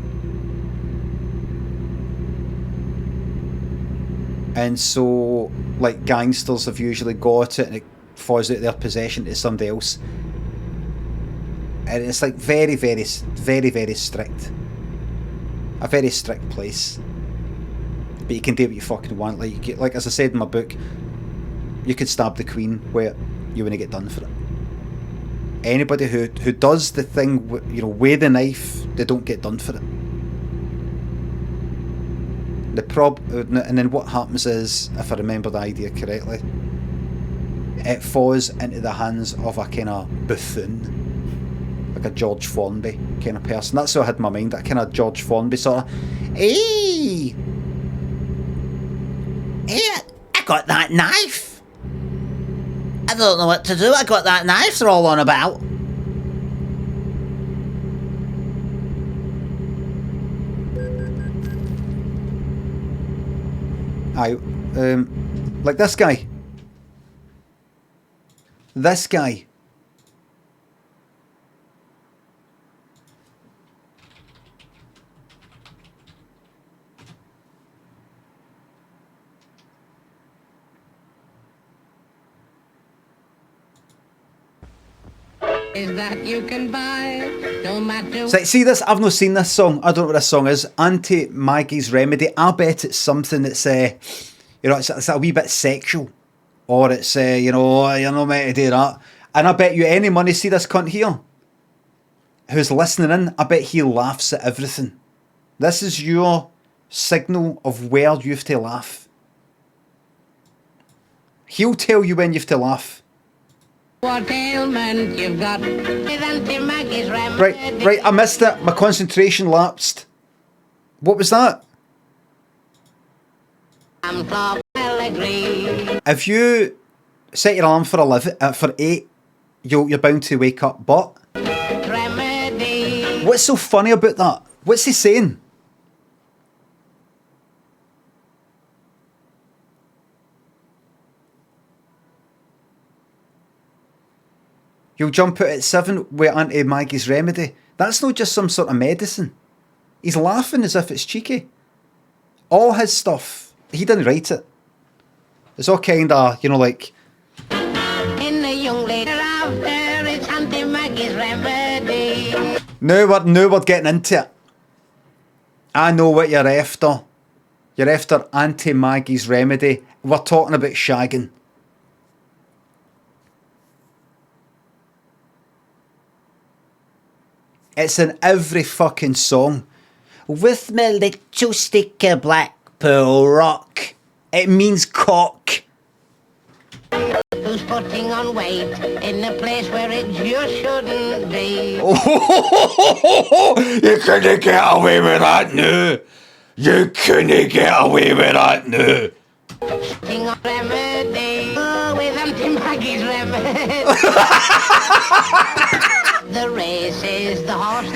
And so, like, gangsters have usually got it and it falls out of their possession to somebody else. And it's like very, very, very, very strict. A very strict place. But you can do what you fucking want. Like, you get, like as I said in my book, you could stab the Queen where you wouldn't get done for it. Anybody who does the thing, you know, with the knife, they don't get done for it. And then what happens is, if I remember the idea correctly, it falls into the hands of a kind of buffoon, like a George Formby kind of person. That's how I had in my mind, that kind of George Formby sort of, Hey, I got that knife. I don't know what to do. I got that knife they're all on about. like this guy. This guy. Is that you can buy, no matter. See this? I've not seen this song. I don't know what this song is. Auntie Maggie's Remedy. I bet it's something that's, you know, it's a wee bit sexual, or it's, you know, you're not meant to do that. And I bet you any money, see this cunt here, who's listening in. I bet he laughs at everything. This is your signal of where you have to laugh. He'll tell you when you have to laugh. What ailment you've got with Auntie Maggie's remedy. Right, I missed it. My concentration lapsed. What was that? If you set your alarm for 8, you're bound to wake up. But Remedy. what's so funny about that? What's he saying? You'll jump out at 7 with Auntie Maggie's Remedy. That's not just some sort of medicine. He's laughing as if it's cheeky. All his stuff, he didn't write it. It's all kind of, you know, like... In the young lady after, it's Auntie Maggie's remedy. Now we're getting into it. I know what you're after. You're after Auntie Maggie's Remedy. We're talking about shagging. It's in every fucking song. With my little stick of Blackpool rock. It means cock. Who's putting on weight in a place where it just shouldn't be. You couldn't get away with that now. You couldn't get away with that now. Sting on remedy. Oh, with Auntie Maggie's remedy. The race is the horse.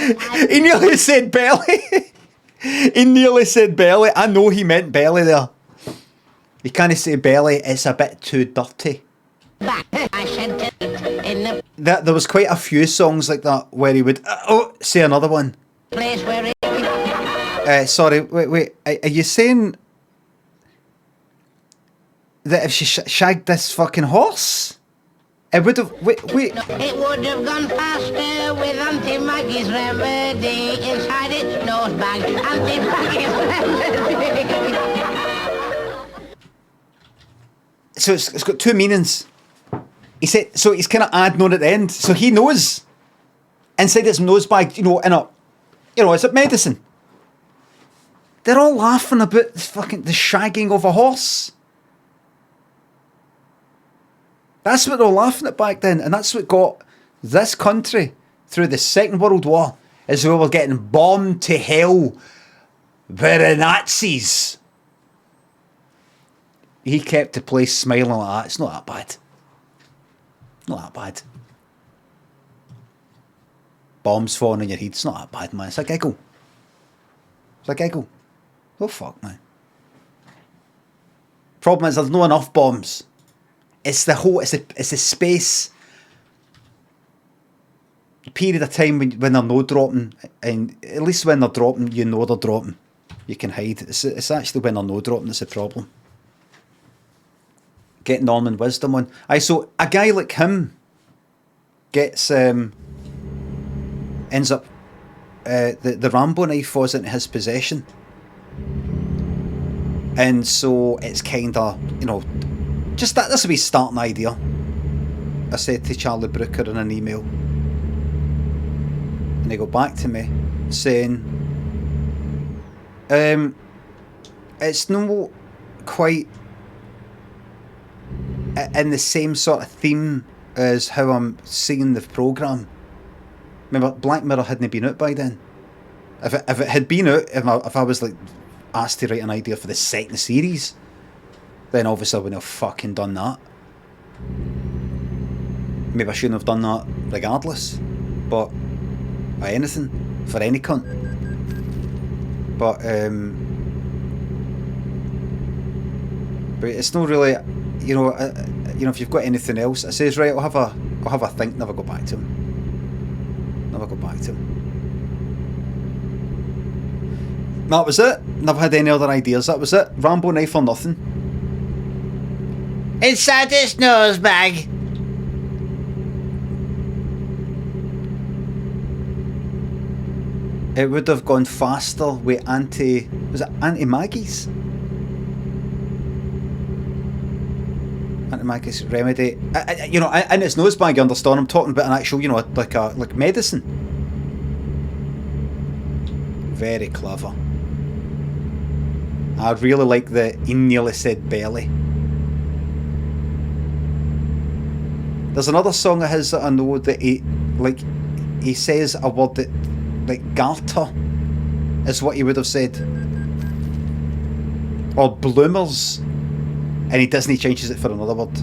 He nearly said belly. He nearly said belly. I know he meant belly there. You can't say belly, it's a bit too dirty. Back, I in the That there was quite a few songs like that where he would say another one. place where it Sorry, wait. Are you saying that if she shagged this fucking horse, it would have? Wait. it would have gone faster with Auntie Maggie's remedy inside its nose bag. Auntie Maggie's remedy. So it's got two meanings. He said so. He's kind of adding on at the end, so he knows inside his nose bag, it's a medicine. They're all laughing about the shagging of a horse. That's what they were laughing at back then, and that's what got this country through the Second World War, is we were getting bombed to hell by the Nazis. He kept the place smiling like that. It's not that bad. Not that bad. Bombs falling on your head. It's not that bad, man. It's a giggle. It's a giggle. Oh, fuck, man. Problem is, there's not enough bombs. It's the whole, it's the space period of time when they're no dropping, and at least when they're dropping, you know they're dropping. You can hide. It's actually when they're no dropping that's the problem. Getting Norman Wisdom on. So a guy like him gets ends up the Rambo knife falls into his possession, and so it's kind of just that. This will be starting idea. I said to Charlie Brooker in an email, and they go back to me saying, it's no quite in the same sort of theme as how I'm seeing the programme. Remember, Black Mirror hadn't been out by then. If it had been out, if I was like asked to write an idea for the second series, then obviously I wouldn't have fucking done that. Maybe I shouldn't have done that regardless. But anything for any cunt. But it's not really, if you've got anything else, it says right. I'll have a think. Never go back to him. Never go back to him. That was it. Never had any other ideas. That was it. Rambo knife or nothing. Inside its nose bag. It would have gone faster with Auntie Maggie's? Auntie Maggie's remedy. In its nose bag, you understand? I'm talking about an actual, like medicine. Very clever. I really like he nearly said belly. There's another song of his that I know that he says a word that, like, garter is what he would have said. Or bloomers. And he doesn't, he changes it for another word.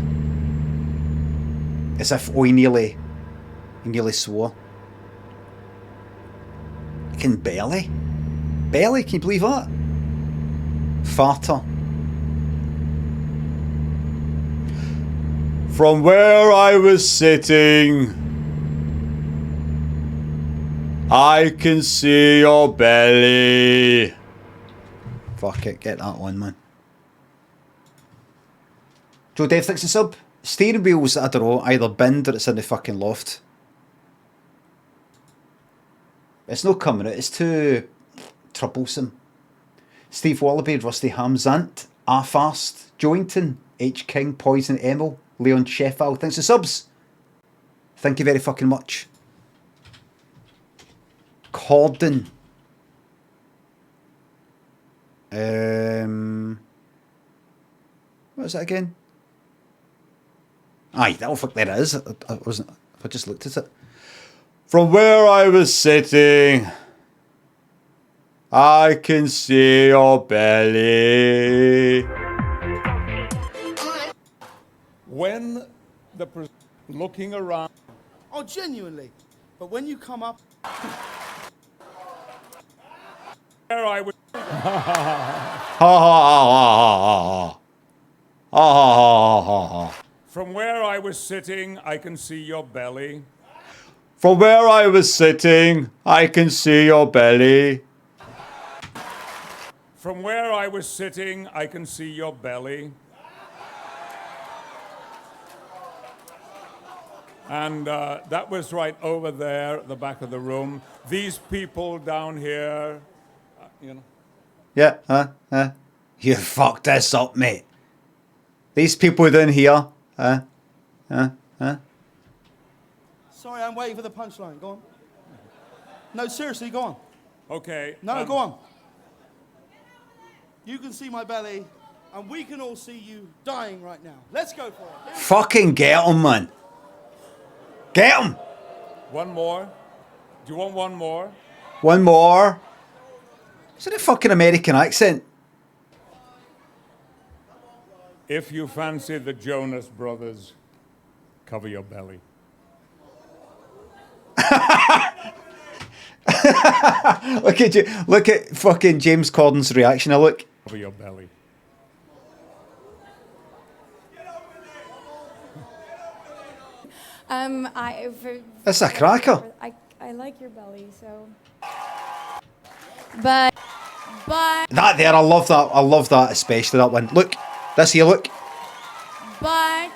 As if, he nearly swore. Fucking belly? Belly, can you believe that? Farter. From where I was sitting, I can see your belly. Fuck it, get that one, man. Joe Dev thinks a sub. Steering wheels, I don't know, either binned or it's in the fucking loft. It's no coming out, it's too troublesome. Steve Wallaby, Rusty Hamzant, Fast, Joington, H King, Poison Emil, Leon Sheffield, thanks for subs. Thank you very fucking much. Corden. What was that again? Aye, oh fuck, there it is. I wasn't. I just looked at it. From where I was sitting, I can see your belly. When looking around. Oh, genuinely. But when you come up... Where I was. Ha ha ha ha ha ha ha ha ha ha ha. From where I was sitting, I can see your belly. From where I was sitting, I can see your belly. From where I was sitting, I can see your belly. And that was right over there at the back of the room. These people down here, you know. Yeah, you fucked this up, mate. These people down here, Sorry, I'm waiting for the punchline. Go on. No, seriously, go on. Okay. No, go on. You can see my belly, and we can all see you dying right now. Let's go for it. fucking get him, man. Get him. One more. Do you want one more? One more. Is it a fucking American accent? If you fancy the Jonas Brothers, cover your belly. Look at fucking James Corden's reaction. Now look. Cover your belly. That's a cracker. I like your belly, so. But. That there, I love that. I love that, especially that one. Look, this here, look. But.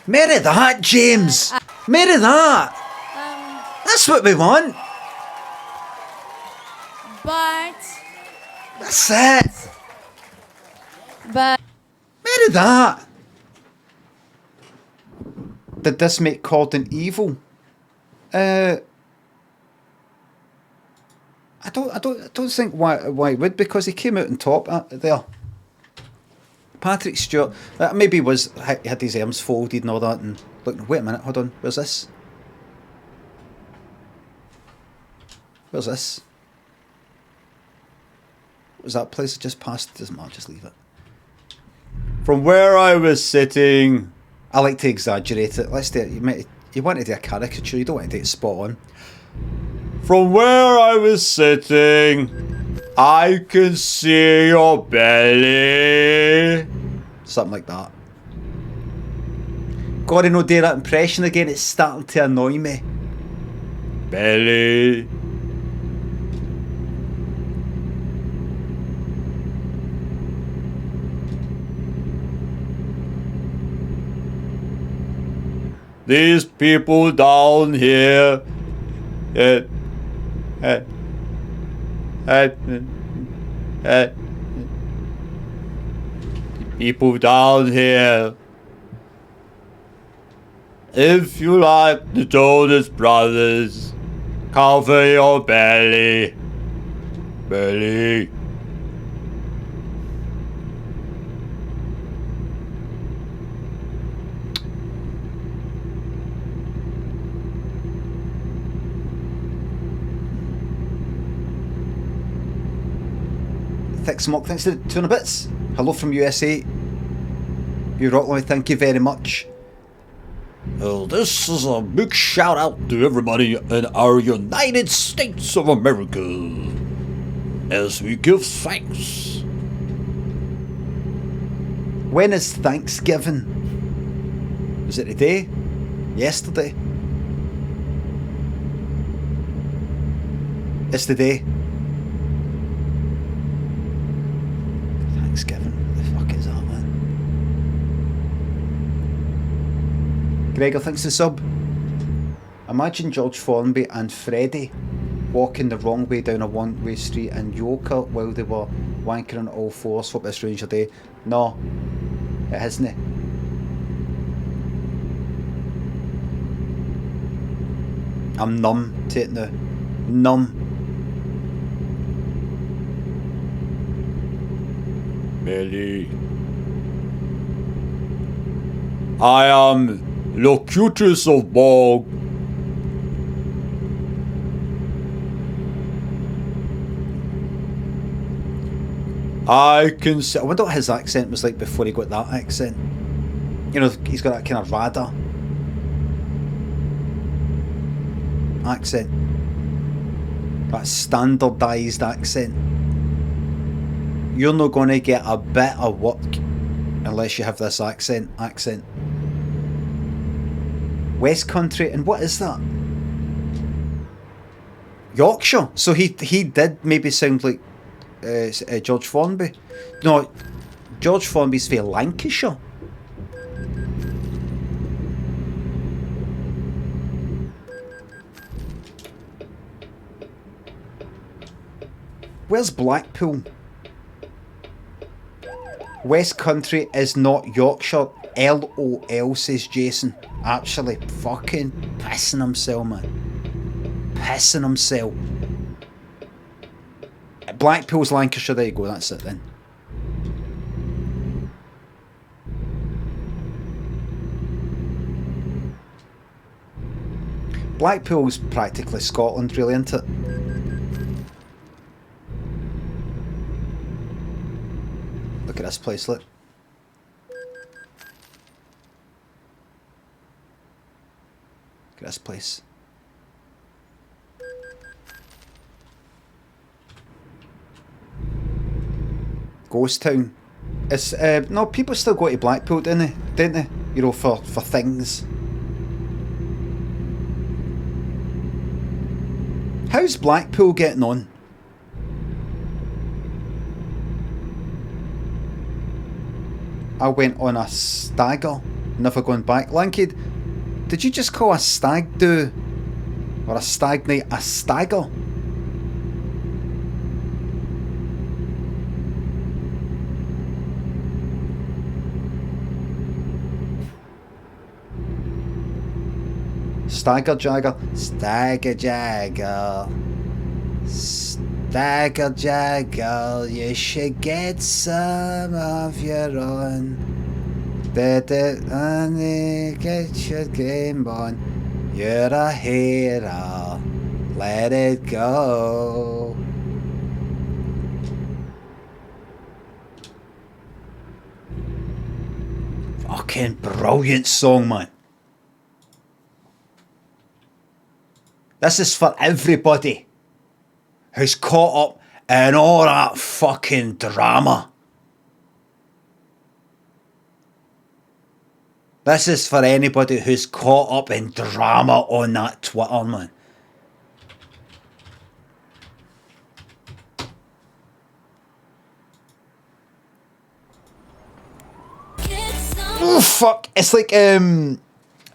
More of that, James. More of that. That's what we want. But. That's it. But. More of that. Did this make Corden evil? I don't think why it would, because he came out on top there. Patrick Stewart maybe he had his arms folded and all that, and look, wait a minute, hold on, where's this? Where's this? What was that place I just passed? Doesn't matter, just leave it. From where I was sitting, I like to exaggerate it. Let's do it. You want to do a caricature, you don't want to do it spot on. from where I was sitting, I can see your belly. Something like that. Gotta no do that impression again, it's starting to annoy me. Belly. These people down here, people down here, if you like the Jonas Brothers, cover your belly, belly. Thick Smoke, thanks to 200 bits. Hello from USA. You rock, Limmy, thank you very much. Well, this is a big shout out to everybody in our United States of America as we give thanks. When is Thanksgiving? Was it today? Yesterday? It's today. Thanksgiving. What the fuck is that, man? Gregor, thanks for the sub. Imagine George Formby and Freddie walking the wrong way down a one-way street in Yoker while they were wanking on all fours. Hope this ruins your day. No, it isn't. I'm numb to it now. Numb. Belly. I am Locutus of Bog. I can I wonder what his accent was like before he got that accent. You know, he's got that kind of radar accent. That standardised accent. You're not going to get a bit of work Unless you have this accent. West Country, and what is that? Yorkshire. So he did maybe sound like George Formby. No, George Formby's for Lancashire. Where's Blackpool? West Country is not Yorkshire. LOL, says Jason. Actually, fucking pissing himself, man. Pissing himself. Blackpool's Lancashire, there you go, that's it then. Blackpool's practically Scotland, really, isn't it? Look at this place, look. Look at this place. Ghost town. It's no, people still go to Blackpool, don't they? You know, for things. How's Blackpool getting on? I went on a stagger, never going back. Lanky, did you just call a stag do or a stag night a stagger? Stagger Jagger, Stagger Jagger, Stagger Jagger, you should get some of your own. Did it and get your game on. You're a hero, let it go. Fucking brilliant song, man. This is for everybody who's caught up in all that fucking drama. This is for anybody who's caught up in drama on that Twitter, man. Oh, fuck. It's like,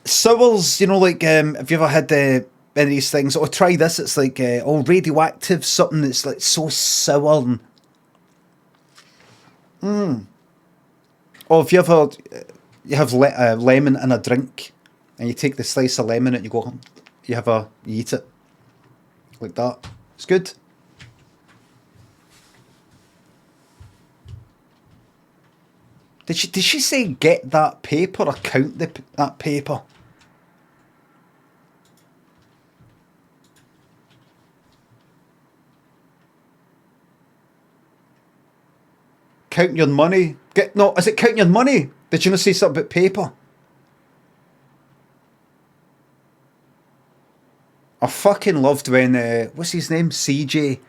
Sowers, you know, like, have you ever had any of these things? Oh, try this. It's like, all radioactive, something that's like so sour. And, oh, have you ever... You have lemon in a drink, and you take the slice of lemon and you eat it like that. It's good. Did she say get that paper or count that paper? Count your money. Is it count your money? Did you not say something about paper? I fucking loved when what's his name? CJ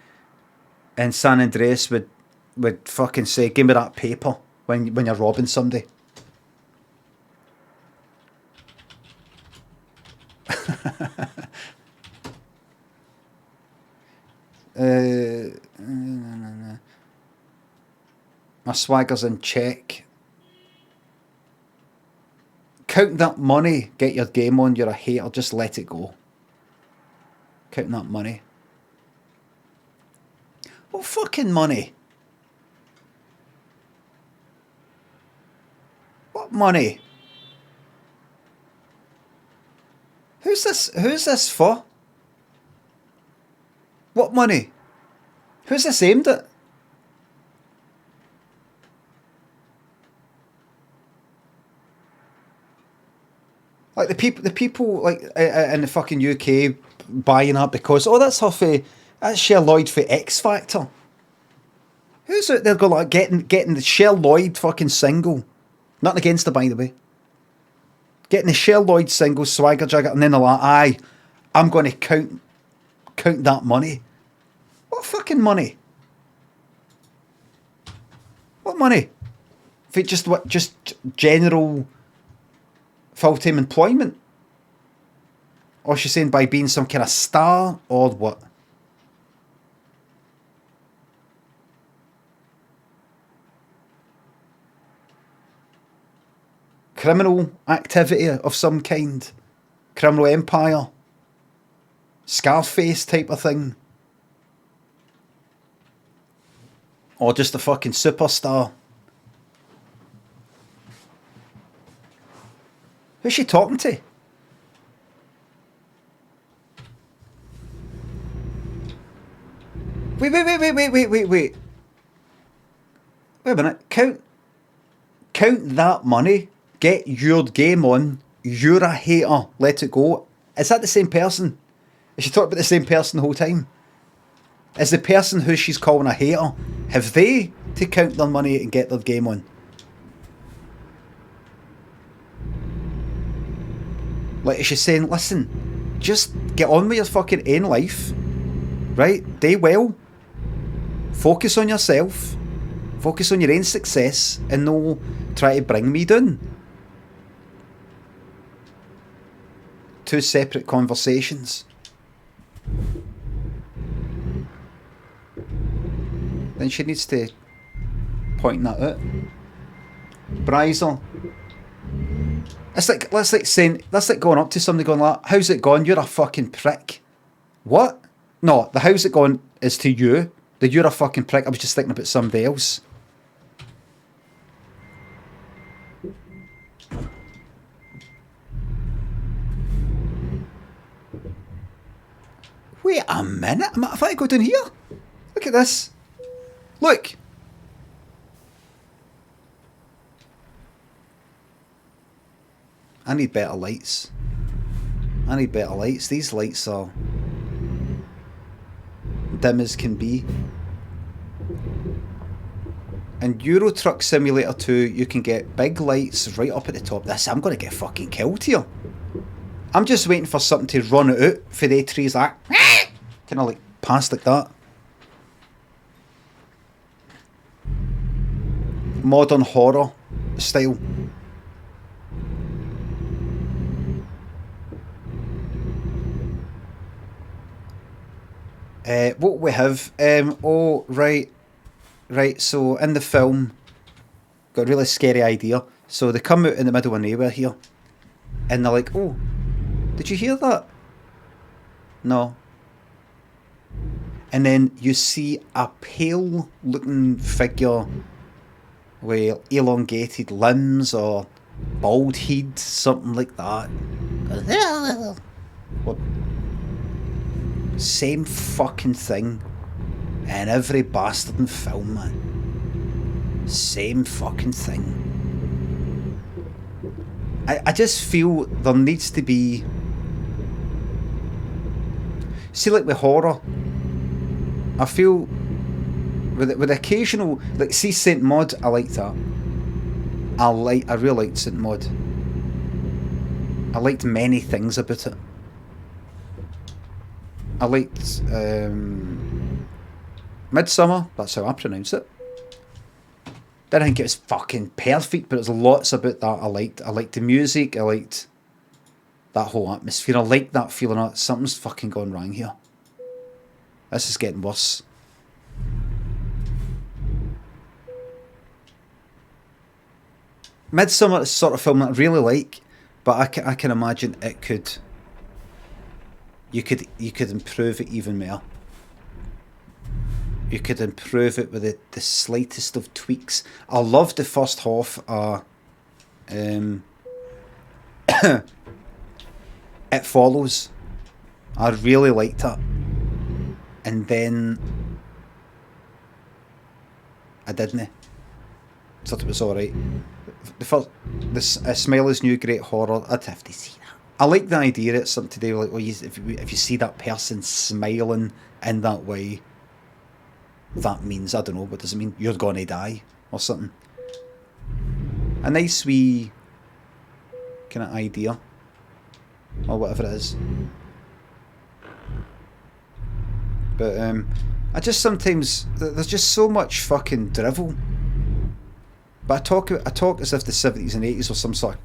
in San Andreas would fucking say, "Give me that paper" when you're robbing somebody. My swagger's in check. Count that money, get your game on, you're a hater, just let it go. Count that money. What fucking money? What money? Who's this for? What money? Who's this aimed at? Like the people like in the fucking UK buying up because that's Cher Lloyd for X Factor. Who's out there going like getting the Cher Lloyd fucking single? Nothing against her, by the way. Getting the Cher Lloyd single, Swagger Jagger, and then they're like, aye, I'm going to count that money. What fucking money? What money? For just what? Just general full-time employment? Or she's saying by being some kind of star or what? Criminal activity of some kind? Criminal empire? Scarface type of thing? Or just a fucking superstar? Who's she talking to? Wait. Wait a minute. Count that money. Get your game on. You're a hater. Let it go. Is that the same person? Is she talking about the same person the whole time? Is the person who she's calling a hater, have they to count their money and get their game on? Like, is she saying, listen, just get on with your fucking own life, right? Do well. Focus on yourself. Focus on your own success and no try to bring me down. Two separate conversations. Then she needs to point that out. Bryzel. That's like going up to somebody going like, how's it going? You're a fucking prick. What? No, the how's it going is to you. The you're a fucking prick. I was just thinking about somebody else. Wait a minute. If I go down here, look at this. Look. I need better lights. These lights are dim as can be. In Euro Truck Simulator 2, you can get big lights right up at the top. I'm going to get fucking killed here. I'm just waiting for something to run it out for the trees like kind of like pass like that. Modern horror style. What we have, right, so in the film, got a really scary idea. So they come out in the middle of nowhere here, and they're like, oh, did you hear that? No. And then you see a pale looking figure with elongated limbs or bald head, something like that. What? Same fucking thing in every bastard film, man. Same fucking thing. I just feel there needs to be... See, like with horror, I feel with occasional... Like, see Saint Maud, I like that. I really liked Saint Maud. I liked many things about it. I liked Midsummer, that's how I pronounce it. Didn't think it was fucking perfect, but there's lots about that I liked. I liked the music, I liked that whole atmosphere. I liked that feeling of something's fucking gone wrong here. This is getting worse. Midsummer is the sort of film that I really like, but I can imagine it could... You could improve it even more. You could improve it with the slightest of tweaks. I loved the first half. It Follows. I really liked it. And then I didn't. Thought it was alright. The first, Smile is New Great Horror. I'd have to see that. I like the idea it's something to do like, well, if you see that person smiling in that way, that means, I don't know, what does it mean? You're gonna die or something. A nice wee kind of idea or whatever it is. But I just sometimes, there's just so much fucking drivel But I talk as if the 70s and 80s was some sort of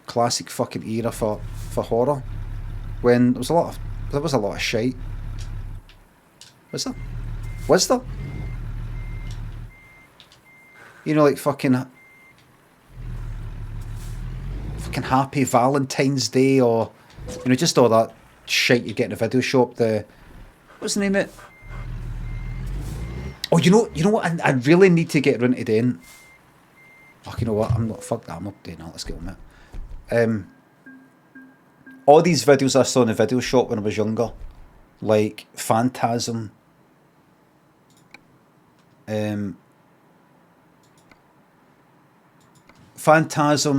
classic fucking era for horror, when there was a lot of shite. Was there? You know, like fucking Happy Valentine's Day, or you know, just all that shit you get in a video shop. What's the name of it? Oh, you know what? I really need to get around to doing. Oh, you know what? Fuck that. I'm not doing that. Let's get on it. All these videos I saw in the video shop when I was younger, like Phantasm,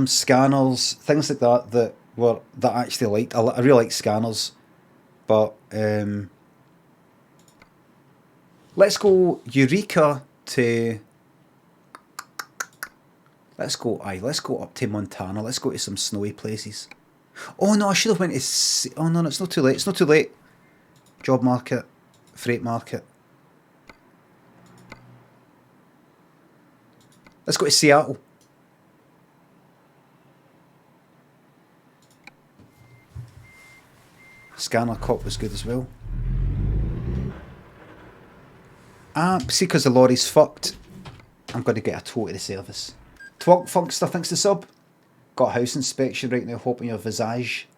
Scanners, things like that I actually liked. I really like Scanners, but let's go Eureka to. Let's go up to Montana. Let's go to some snowy places. Oh no, I should have went to. Oh no, it's not too late. It's not too late. Job market, freight market. Let's go to Seattle. Scanner Cop was good as well. See, because the lorry's fucked, I'm going to get a tow to the service. Twonk Funkster, thanks to sub. Got a house inspection right now, hoping your visage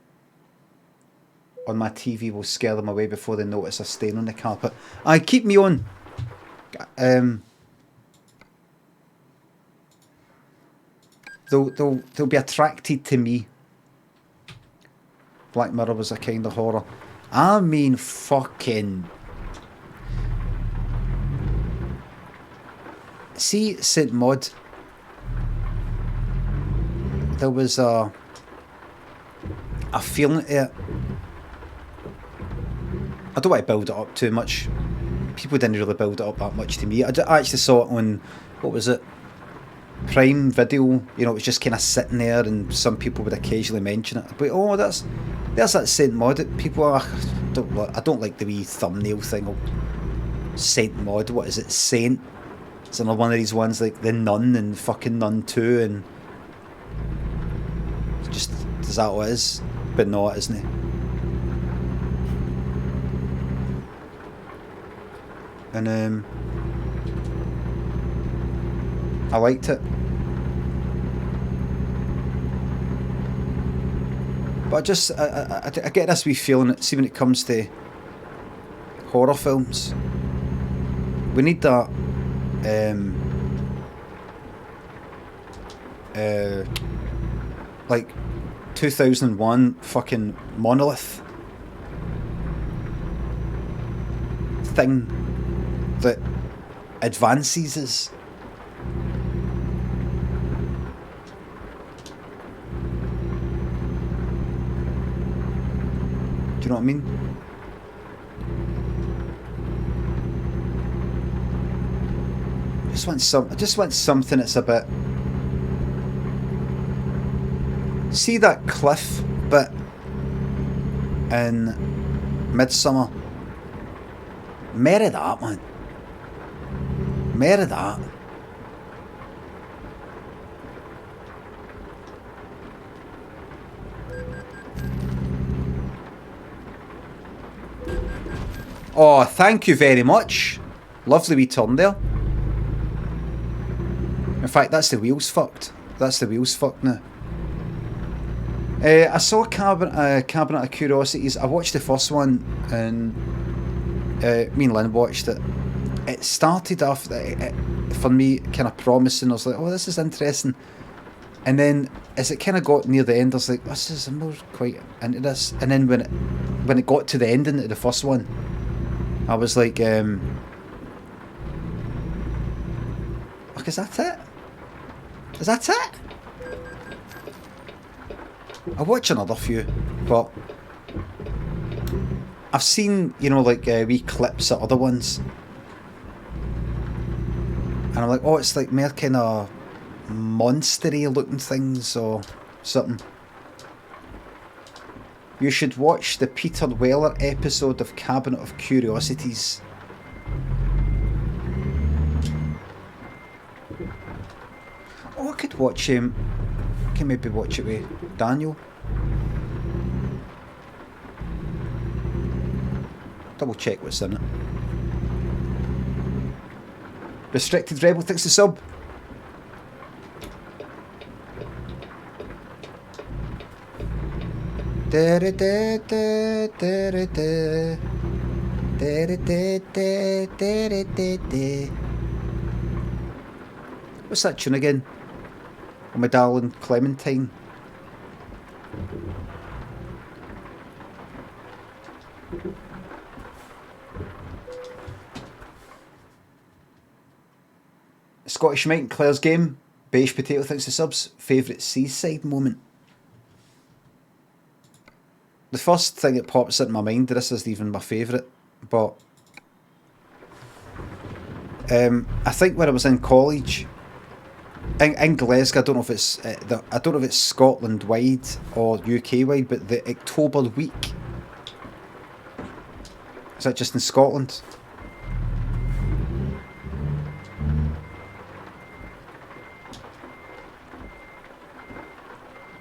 on my TV will scare them away before they notice a stain on the carpet. Keep me on. They'll be attracted to me. Black Mirror was a kind of horror. I mean, fucking. See, St. Maud. There was a feeling to it. I don't want to build it up too much. People didn't really build it up that much to me. I actually saw it on, what was it? Prime Video. You know, it was just kind of sitting there, and some people would occasionally mention it. But oh, there's that St. Maud. People are. I don't like the wee thumbnail thing of St. Maud. What is it? Saint. It's another one of these ones like The Nun and fucking Nun 2, and just is that what it is? But no, it isn't it? And I liked it. But I get this wee feeling, see, when it comes to horror films, we need that like 2001 fucking monolith thing that advances us. Do you know what I mean? I just want something that's a bit. See that cliff bit in Midsummer? More of that, man. More of that. Oh, thank you very much. Lovely wee turn there. In fact, that's the wheels fucked. That's the wheels fucked now. I saw Cabinet of Curiosities. I watched the first one, and me and Lynn watched it. It started off, for me, kind of promising. I was like, oh, this is interesting. And then, as it kind of got near the end, I was like, I'm not quite into this. And then when it got to the ending of the first one, I was like, is that it? Is that it? I'll watch another few, but I've seen, you know, like wee clips of other ones, and I'm like, oh, it's like more kind of monstery looking things or something. You should watch the Peter Weller episode of Cabinet of Curiosities. could watch can maybe watch it with Daniel. Double check what's in it. Restricted Rebel, thanks to sub. What's that tune again? Oh, my darling Clementine. Scottish Mike and Claire's game. Beige Potato thanks to subs. Favourite seaside moment. The first thing that pops into my mind, this isn't even my favourite, but I think when I was in college in Glasgow, I don't know if it's Scotland wide or UK wide, but the October week, is that just in Scotland?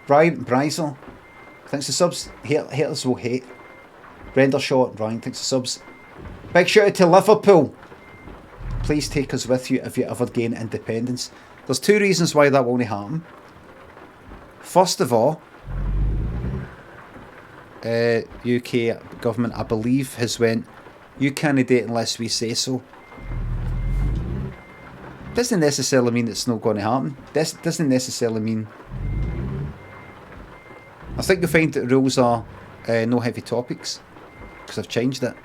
Brian Bryzel, thanks to subs. Haters will hate. Rendershaw, Brian, thanks to subs. Big shout out to Liverpool. Please take us with you if you ever gain independence. There's two reasons why that won't happen. First of all, UK government, I believe, has went, you can't date unless we say so. Doesn't necessarily mean it's not going to happen. This doesn't necessarily mean... I think you'll find that the rules are no heavy topics, because I've changed it.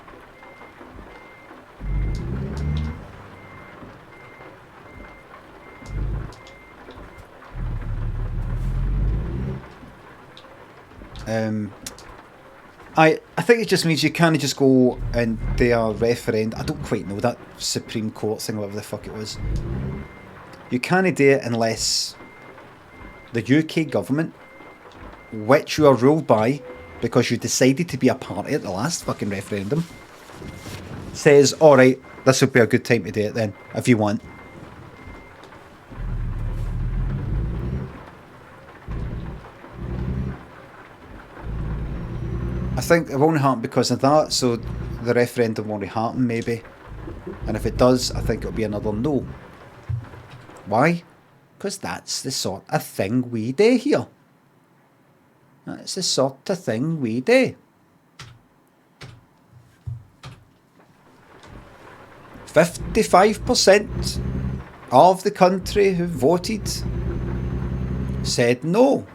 I think it just means you can't just go and do a referendum. I don't quite know that Supreme Court thing, whatever the fuck it was. You can't do it unless the UK government, which you are ruled by because you decided to be a party at the last fucking referendum, says, alright, this would be a good time to do it then, if you want. I think it won't happen because of that, so the referendum won't happen maybe. And if it does, I think it'll be another no. Why? Because that's the sort of thing we do here. That's the sort of thing we do. 55% of the country who voted said no.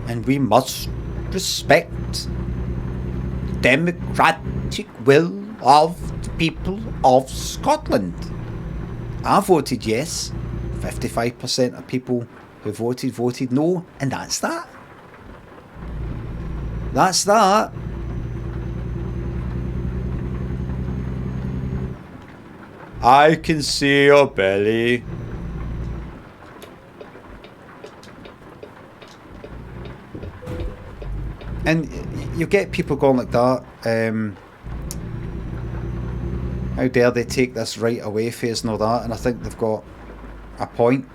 And we must respect the democratic will of the people of Scotland. I voted yes. 55% of people who voted no, and that's that. That's that. I can see your belly. And you get people going like that. How dare they take this right away from us and all that? And I think they've got a point.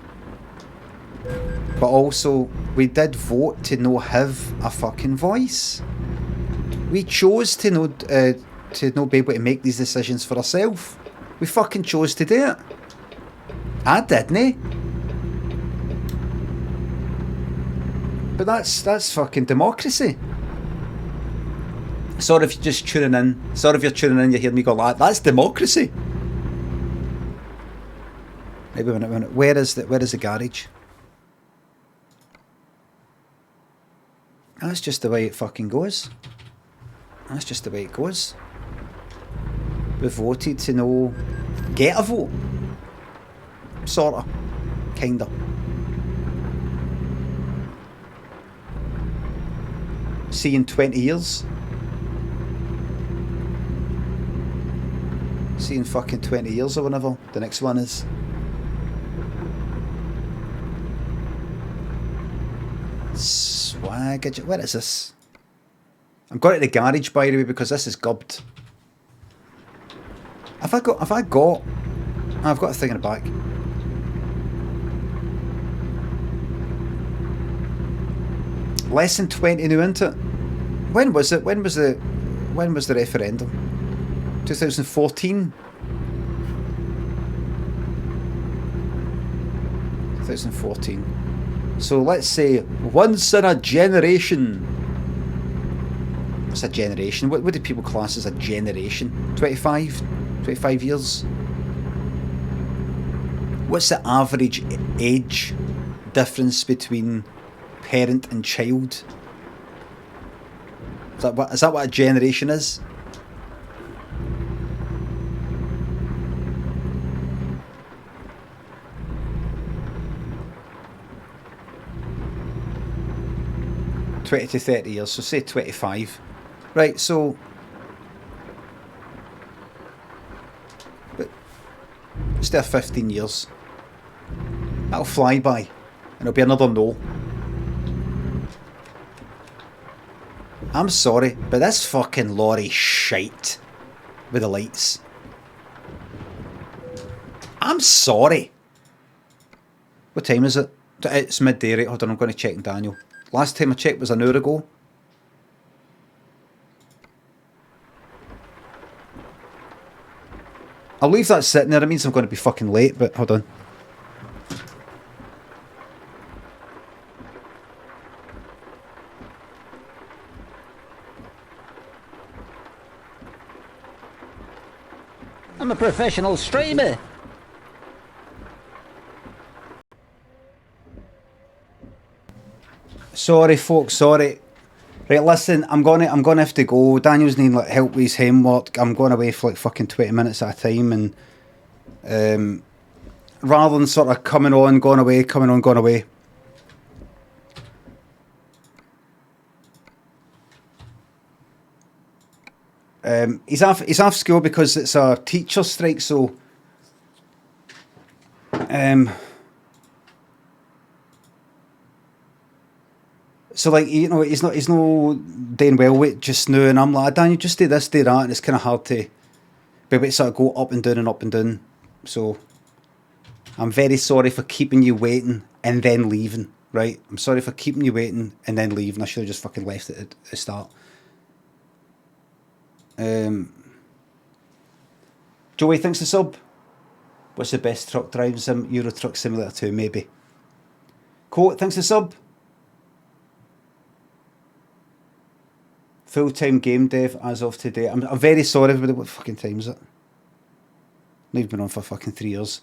But also, we did vote to no have a fucking voice. We chose to no be able to make these decisions for ourselves. We fucking chose to do it. I didn't. But that's fucking democracy. Sorry if you're just tuning in. Sorry if you're tuning in, you hear me go like that. That's democracy. Wait a minute. Where is the garage? That's just the way it fucking goes. That's just the way it goes. We voted to no get a vote. Sorta. Kinda. See you in 20 years. See you in fucking 20 years or whenever the next one is. Swag. Where is this? I'm going to the garage, by the way, because this is gubbed. I've got a thing in the back. Less than 20 new into it. When was it? When was the referendum? 2014? 2014. So let's say once in a generation. What's a generation? What do people class as a generation? 25? 25 years? What's the average age difference between parent and child? Is that what a generation is? $20 to 30 years, so say 25. Right, so but still 15 years. That'll fly by, and it'll be another no. I'm sorry, but this fucking lorry shite with the lights. I'm sorry. What time is it? It's midday, right? Hold on, I'm going to check Daniel. Last time I checked was an hour ago. I'll leave that sitting there. It means I'm going to be fucking late, but hold on. I'm a professional streamer. Sorry, folks. Sorry. Right, listen. I'm gonna have to go. Daniel's needing like help with his homework. I'm going away for like fucking 20 minutes at a time, and rather than sort of coming on, going away, coming on, going away. He's off school because it's a teacher strike. So, so like, you know, he's not doing well with it just now, and I'm like, Daniel, just do this, do that, and it's kind of hard to be able to sort of go up and down and up and down. So, I'm very sorry for keeping you waiting and then leaving. Right, I'm sorry for keeping you waiting and then leaving. I should have just fucking left it at the start. Joey thinks the sub. What's the best truck driving sim? Euro Truck Simulator 2, maybe. Quote thinks the sub. Full-time game dev as of today. I'm very sorry everybody. What fucking time is it? I've even been on for fucking 3 years.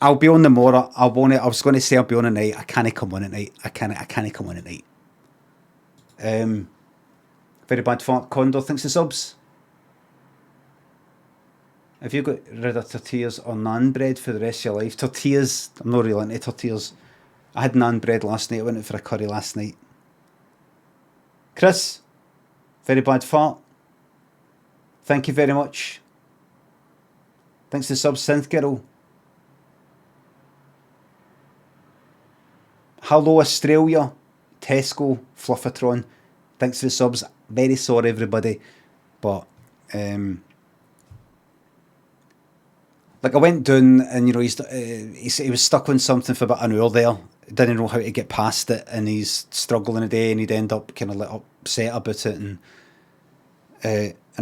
I'll be on tomorrow. I was going to say I'll be on at night. I can't come on at night. I can't come on at night. Very bad fart. Condor thinks the subs. Have you got rid of tortillas or naan bread for the rest of your life? Tortillas, I'm not really into tortillas. I had naan bread last night. I went out for a curry last night. Chris, very bad fart. Thank you very much. Thanks to sub Synth Girl. Hello Australia, Tesco, Fluffatron. Thanks for the subs. Very sorry everybody, but like I went down and you know he was stuck on something for about an hour there. Didn't know how to get past it, and he's struggling a day, and he'd end up kind of like upset about it and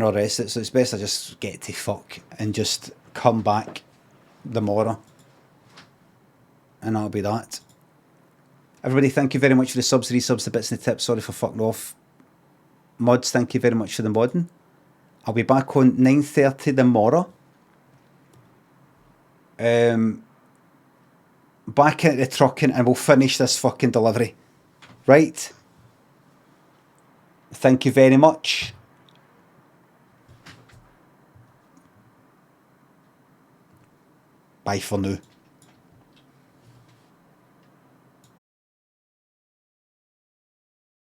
all the rest of it. So it's best I just get to fuck and just come back tomorrow, and that'll be that. Everybody, thank you very much for the subs, resubs, the bits and the tips. Sorry for fucking off. Mods, thank you very much for the modding. I'll be back on 9:30 tomorrow. Back into the trucking, and we'll finish this fucking delivery. Right? Thank you very much. Bye for now.